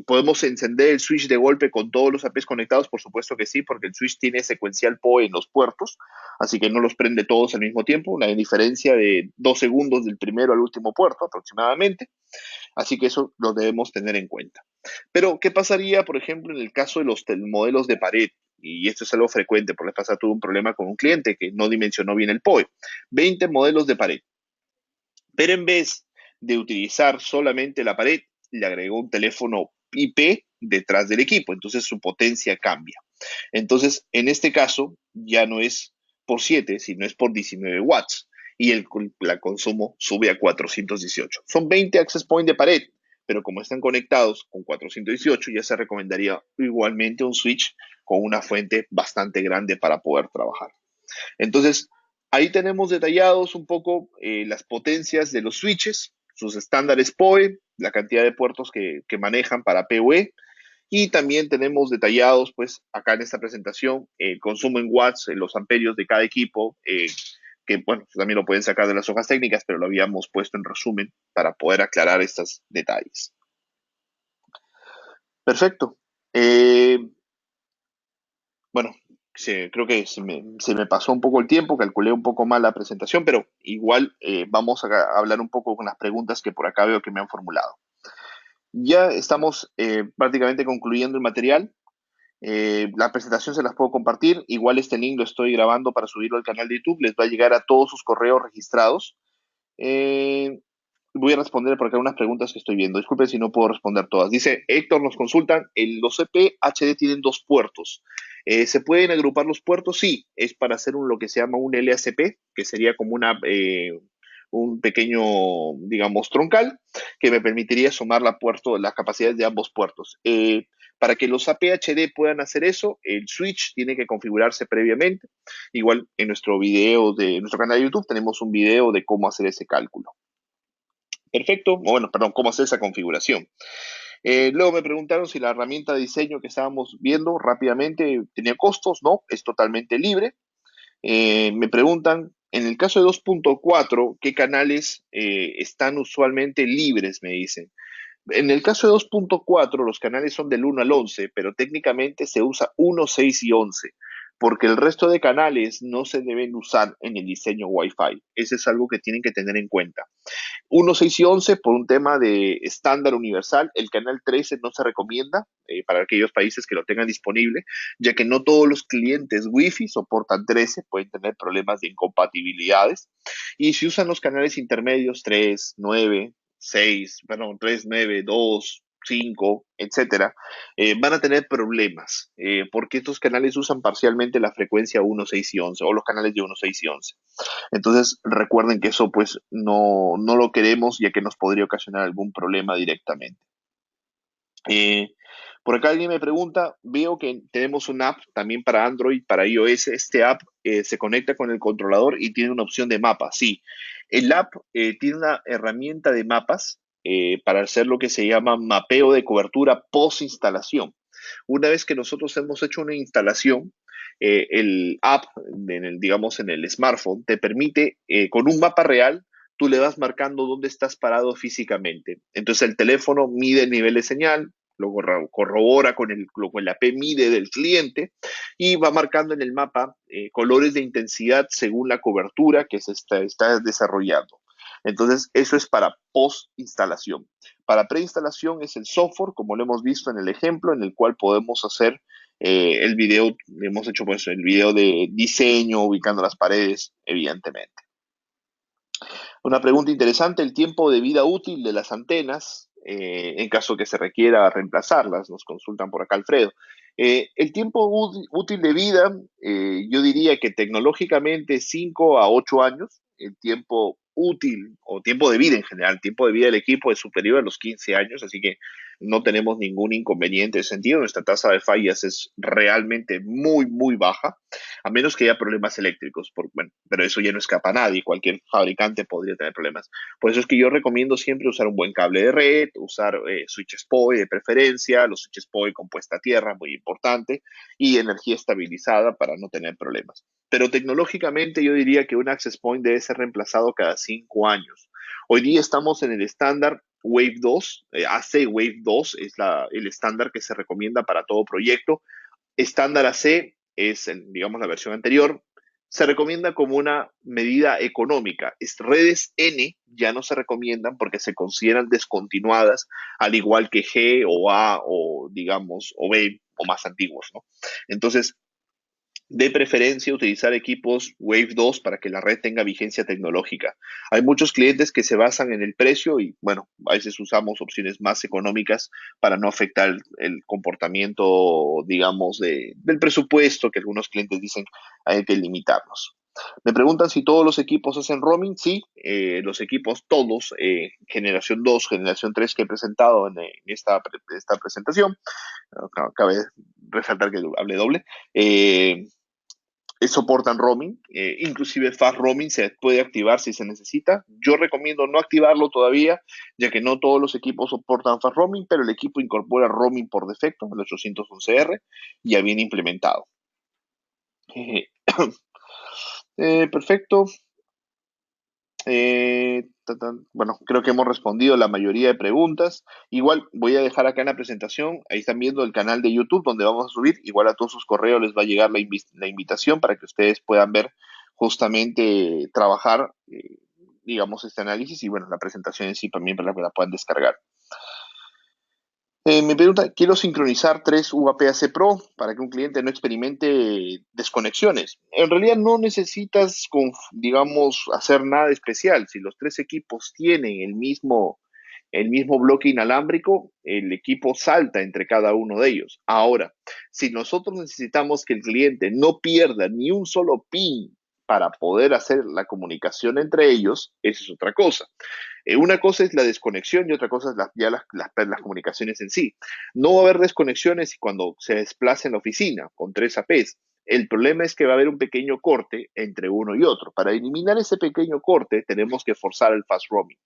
¿Podemos encender el switch de golpe con todos los APs conectados? Por supuesto que sí, porque el switch tiene secuencial PoE en los puertos, así que no los prende todos al mismo tiempo, una diferencia de 2 segundos del primero al último puerto aproximadamente, así que eso lo debemos tener en cuenta. Pero, ¿qué pasaría, por ejemplo, en el caso de los modelos de pared? Y esto es algo frecuente, por la pasada tuve un problema con un cliente que no dimensionó bien el PoE. 20 modelos de pared. Pero en vez de utilizar solamente la pared, le agregó un teléfono IP detrás del equipo, entonces su potencia cambia. Entonces, en este caso, ya no es por 7, sino es por 19 watts y el consumo sube a 418. Son 20 access point de pared, pero como están conectados con 418, ya se recomendaría igualmente un switch con una fuente bastante grande para poder trabajar. Entonces, ahí tenemos detallados un poco las potencias de los switches, sus estándares PoE, la cantidad de puertos que manejan para PoE, y también tenemos detallados, pues, acá en esta presentación, el consumo en watts, los amperios de cada equipo, que, bueno, también lo pueden sacar de las hojas técnicas, pero lo habíamos puesto en resumen para poder aclarar estos detalles. Perfecto. Bueno, creo que se me pasó un poco el tiempo, calculé un poco mal la presentación, pero igual vamos a hablar un poco con las preguntas que por acá veo que me han formulado. Ya estamos prácticamente concluyendo el material. La presentación se las puedo compartir. Igual este link lo estoy grabando para subirlo al canal de YouTube. Les va a llegar a todos sus correos registrados. Eh, Voy a responder por acá unas preguntas que estoy viendo. Disculpen si no puedo responder todas. Dice Héctor, nos consultan, los CP HD tienen dos puertos. ¿Se pueden agrupar los puertos? Sí, es para hacer lo que se llama un LACP, que sería como un pequeño, digamos, troncal, que me permitiría sumar las capacidades de ambos puertos. Para que los APHD puedan hacer eso, el switch tiene que configurarse previamente. Igual en nuestro canal de YouTube tenemos un video de cómo hacer ese cálculo. Perfecto, o bueno, perdón, cómo hacer esa configuración. Luego me preguntaron si la herramienta de diseño que estábamos viendo rápidamente tenía costos. No, es totalmente libre. Me preguntan, en el caso de 2.4, ¿qué canales están usualmente libres? Me dicen. En el caso de 2.4, los canales son del 1 al 11, pero técnicamente se usa 1, 6 y 11, porque el resto de canales no se deben usar en el diseño Wi-Fi. Eso es algo que tienen que tener en cuenta. 1, 6 y 11 por un tema de estándar universal. El canal 13 no se recomienda para aquellos países que lo tengan disponible, ya que no todos los clientes Wi-Fi soportan 13, pueden tener problemas de incompatibilidades. Y si usan los canales intermedios 3, 9, 6, perdón, 3, 9, 2, 5, etcétera, van a tener problemas, porque estos canales usan parcialmente la frecuencia 1, 6 y 11, o los canales de 1, 6 y 11. Entonces, recuerden que eso pues no lo queremos, ya que nos podría ocasionar algún problema directamente. Eh, por acá alguien me pregunta, veo que tenemos una app también para Android, para iOS. Este app se conecta con el controlador y tiene una opción de mapa. Sí, el app tiene una herramienta de mapas para hacer lo que se llama mapeo de cobertura post instalación. Una vez que nosotros hemos hecho una instalación, el app, digamos en el smartphone, te permite, con un mapa real, tú le vas marcando dónde estás parado físicamente. Entonces el teléfono mide el nivel de señal, lo corrobora con la PMIDE del cliente y va marcando en el mapa colores de intensidad según la cobertura que se está desarrollando. Entonces, eso es para post-instalación. Para preinstalación es el software, como lo hemos visto en el ejemplo, en el cual podemos hacer el video, hemos hecho pues el video de diseño, ubicando las paredes, evidentemente. Una pregunta interesante, el tiempo de vida útil de las antenas, en caso que se requiera reemplazarlas, nos consultan por acá Alfredo. El tiempo útil de vida, yo diría que tecnológicamente 5 a 8 años, el tiempo útil o tiempo de vida en general, tiempo de vida del equipo es superior a los 15 años, así que no tenemos ningún inconveniente en ese sentido. Nuestra tasa de fallas es realmente muy, muy baja, a menos que haya problemas eléctricos, bueno, pero eso ya no escapa a nadie, cualquier fabricante podría tener problemas. Por eso es que yo recomiendo siempre usar un buen cable de red, usar switches PoE de preferencia, los switches PoE con puesta a tierra, muy importante, y energía estabilizada para no tener problemas. Pero tecnológicamente yo diría que un access point debe ser reemplazado cada 5 años. Hoy día estamos en el estándar Wave 2, AC Wave 2 es el estándar que se recomienda para todo proyecto. Estándar AC es, digamos, la versión anterior. Se recomienda como una medida económica. Redes N ya no se recomiendan porque se consideran descontinuadas, al igual que G o A o, digamos, o B o más antiguos, ¿no? Entonces, de preferencia utilizar equipos Wave 2 para que la red tenga vigencia tecnológica. Hay muchos clientes que se basan en el precio y, bueno, a veces usamos opciones más económicas para no afectar el comportamiento, digamos, del presupuesto que algunos clientes dicen hay que limitarnos. Me preguntan si todos los equipos hacen roaming. Sí, los equipos todos, generación 2, generación 3 que he presentado en esta presentación, cabe resaltar que hablé doble, soportan roaming, inclusive fast roaming se puede activar si se necesita. Yo recomiendo no activarlo todavía, ya que no todos los equipos soportan fast roaming, pero el equipo incorpora roaming por defecto, el 811R, ya viene implementado. Eh, perfecto. Bueno, creo que hemos respondido la mayoría de preguntas. Igual voy a dejar acá en la presentación, ahí están viendo el canal de YouTube donde vamos a subir. Igual a todos sus correos les va a llegar la invitación para que ustedes puedan ver justamente trabajar, digamos, este análisis y bueno, la presentación en sí también para que la puedan descargar. Me pregunta, quiero sincronizar 3 UAP-AC Pro para que un cliente no experimente desconexiones. En realidad no necesitas, digamos, hacer nada especial. Si los 3 equipos tienen el mismo bloque inalámbrico, el equipo salta entre cada uno de ellos. Ahora, si nosotros necesitamos que el cliente no pierda ni un solo pin para poder hacer la comunicación entre ellos, esa es otra cosa. Una cosa es la desconexión y otra cosa es las comunicaciones en sí. No va a haber desconexiones cuando se desplace en la oficina con 3 APs. El problema es que va a haber un pequeño corte entre uno y otro. Para eliminar ese pequeño corte tenemos que forzar el fast roaming.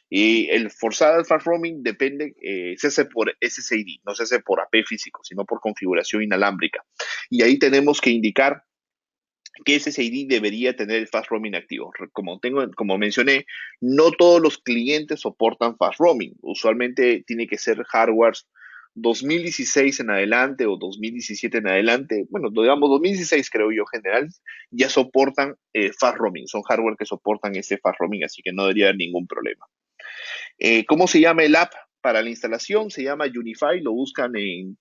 Y el forzar el fast roaming depende, se hace por SSID, no se hace por AP físico, sino por configuración inalámbrica. Y ahí tenemos que indicar que ese SSID debería tener el fast roaming activo. Como mencioné, no todos los clientes soportan fast roaming. Usualmente tiene que ser hardware 2016 en adelante o 2017 en adelante. Bueno, digamos 2016 creo yo general, ya soportan fast roaming. Son hardware que soportan ese fast roaming, así que no debería haber ningún problema. ¿Cómo se llama el app para la instalación? Se llama Unify, lo buscan en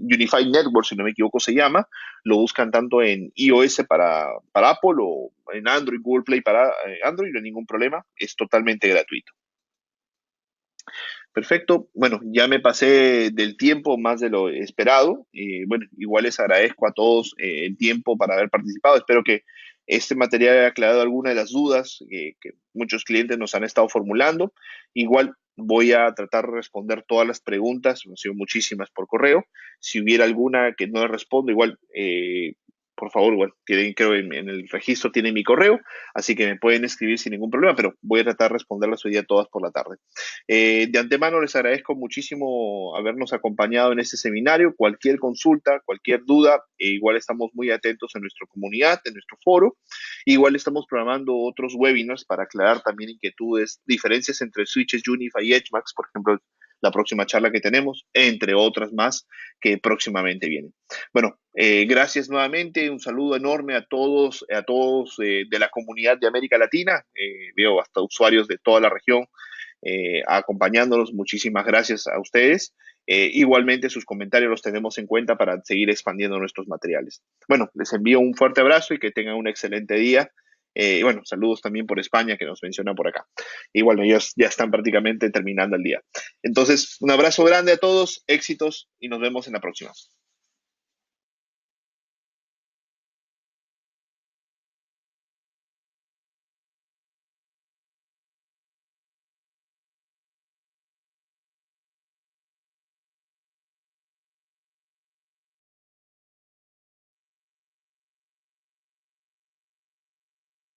Unify Network, si no me equivoco se llama, lo buscan tanto en iOS para Apple o en Android, Google Play para Android, no hay ningún problema, es totalmente gratuito. Perfecto, bueno, ya me pasé del tiempo más de lo esperado. Bueno, igual les agradezco a todos el tiempo para haber participado. Espero que este material haya aclarado alguna de las dudas que muchos clientes nos han estado formulando. Igual voy a tratar de responder todas las preguntas, han sido muchísimas por correo. Si hubiera alguna que no les respondo, igual por favor, bueno, creo en el registro tiene mi correo, así que me pueden escribir sin ningún problema, pero voy a tratar de responderlas hoy día todas por la tarde. De antemano les agradezco muchísimo habernos acompañado en este seminario. Cualquier consulta, cualquier duda, igual estamos muy atentos en nuestra comunidad, en nuestro foro. Igual estamos programando otros webinars para aclarar también inquietudes, diferencias entre switches Unify y EdgeMax, por ejemplo, la próxima charla que tenemos, entre otras más que próximamente vienen. Bueno, gracias nuevamente, un saludo enorme a todos de la comunidad de América Latina, veo hasta usuarios de toda la región acompañándonos. Muchísimas gracias a ustedes. Igualmente sus comentarios los tenemos en cuenta para seguir expandiendo nuestros materiales. Bueno, les envío un fuerte abrazo y que tengan un excelente día. Bueno, saludos también por España que nos mencionan por acá. Igual ellos ya están prácticamente terminando el día. Entonces, un abrazo grande a todos, éxitos y nos vemos en la próxima.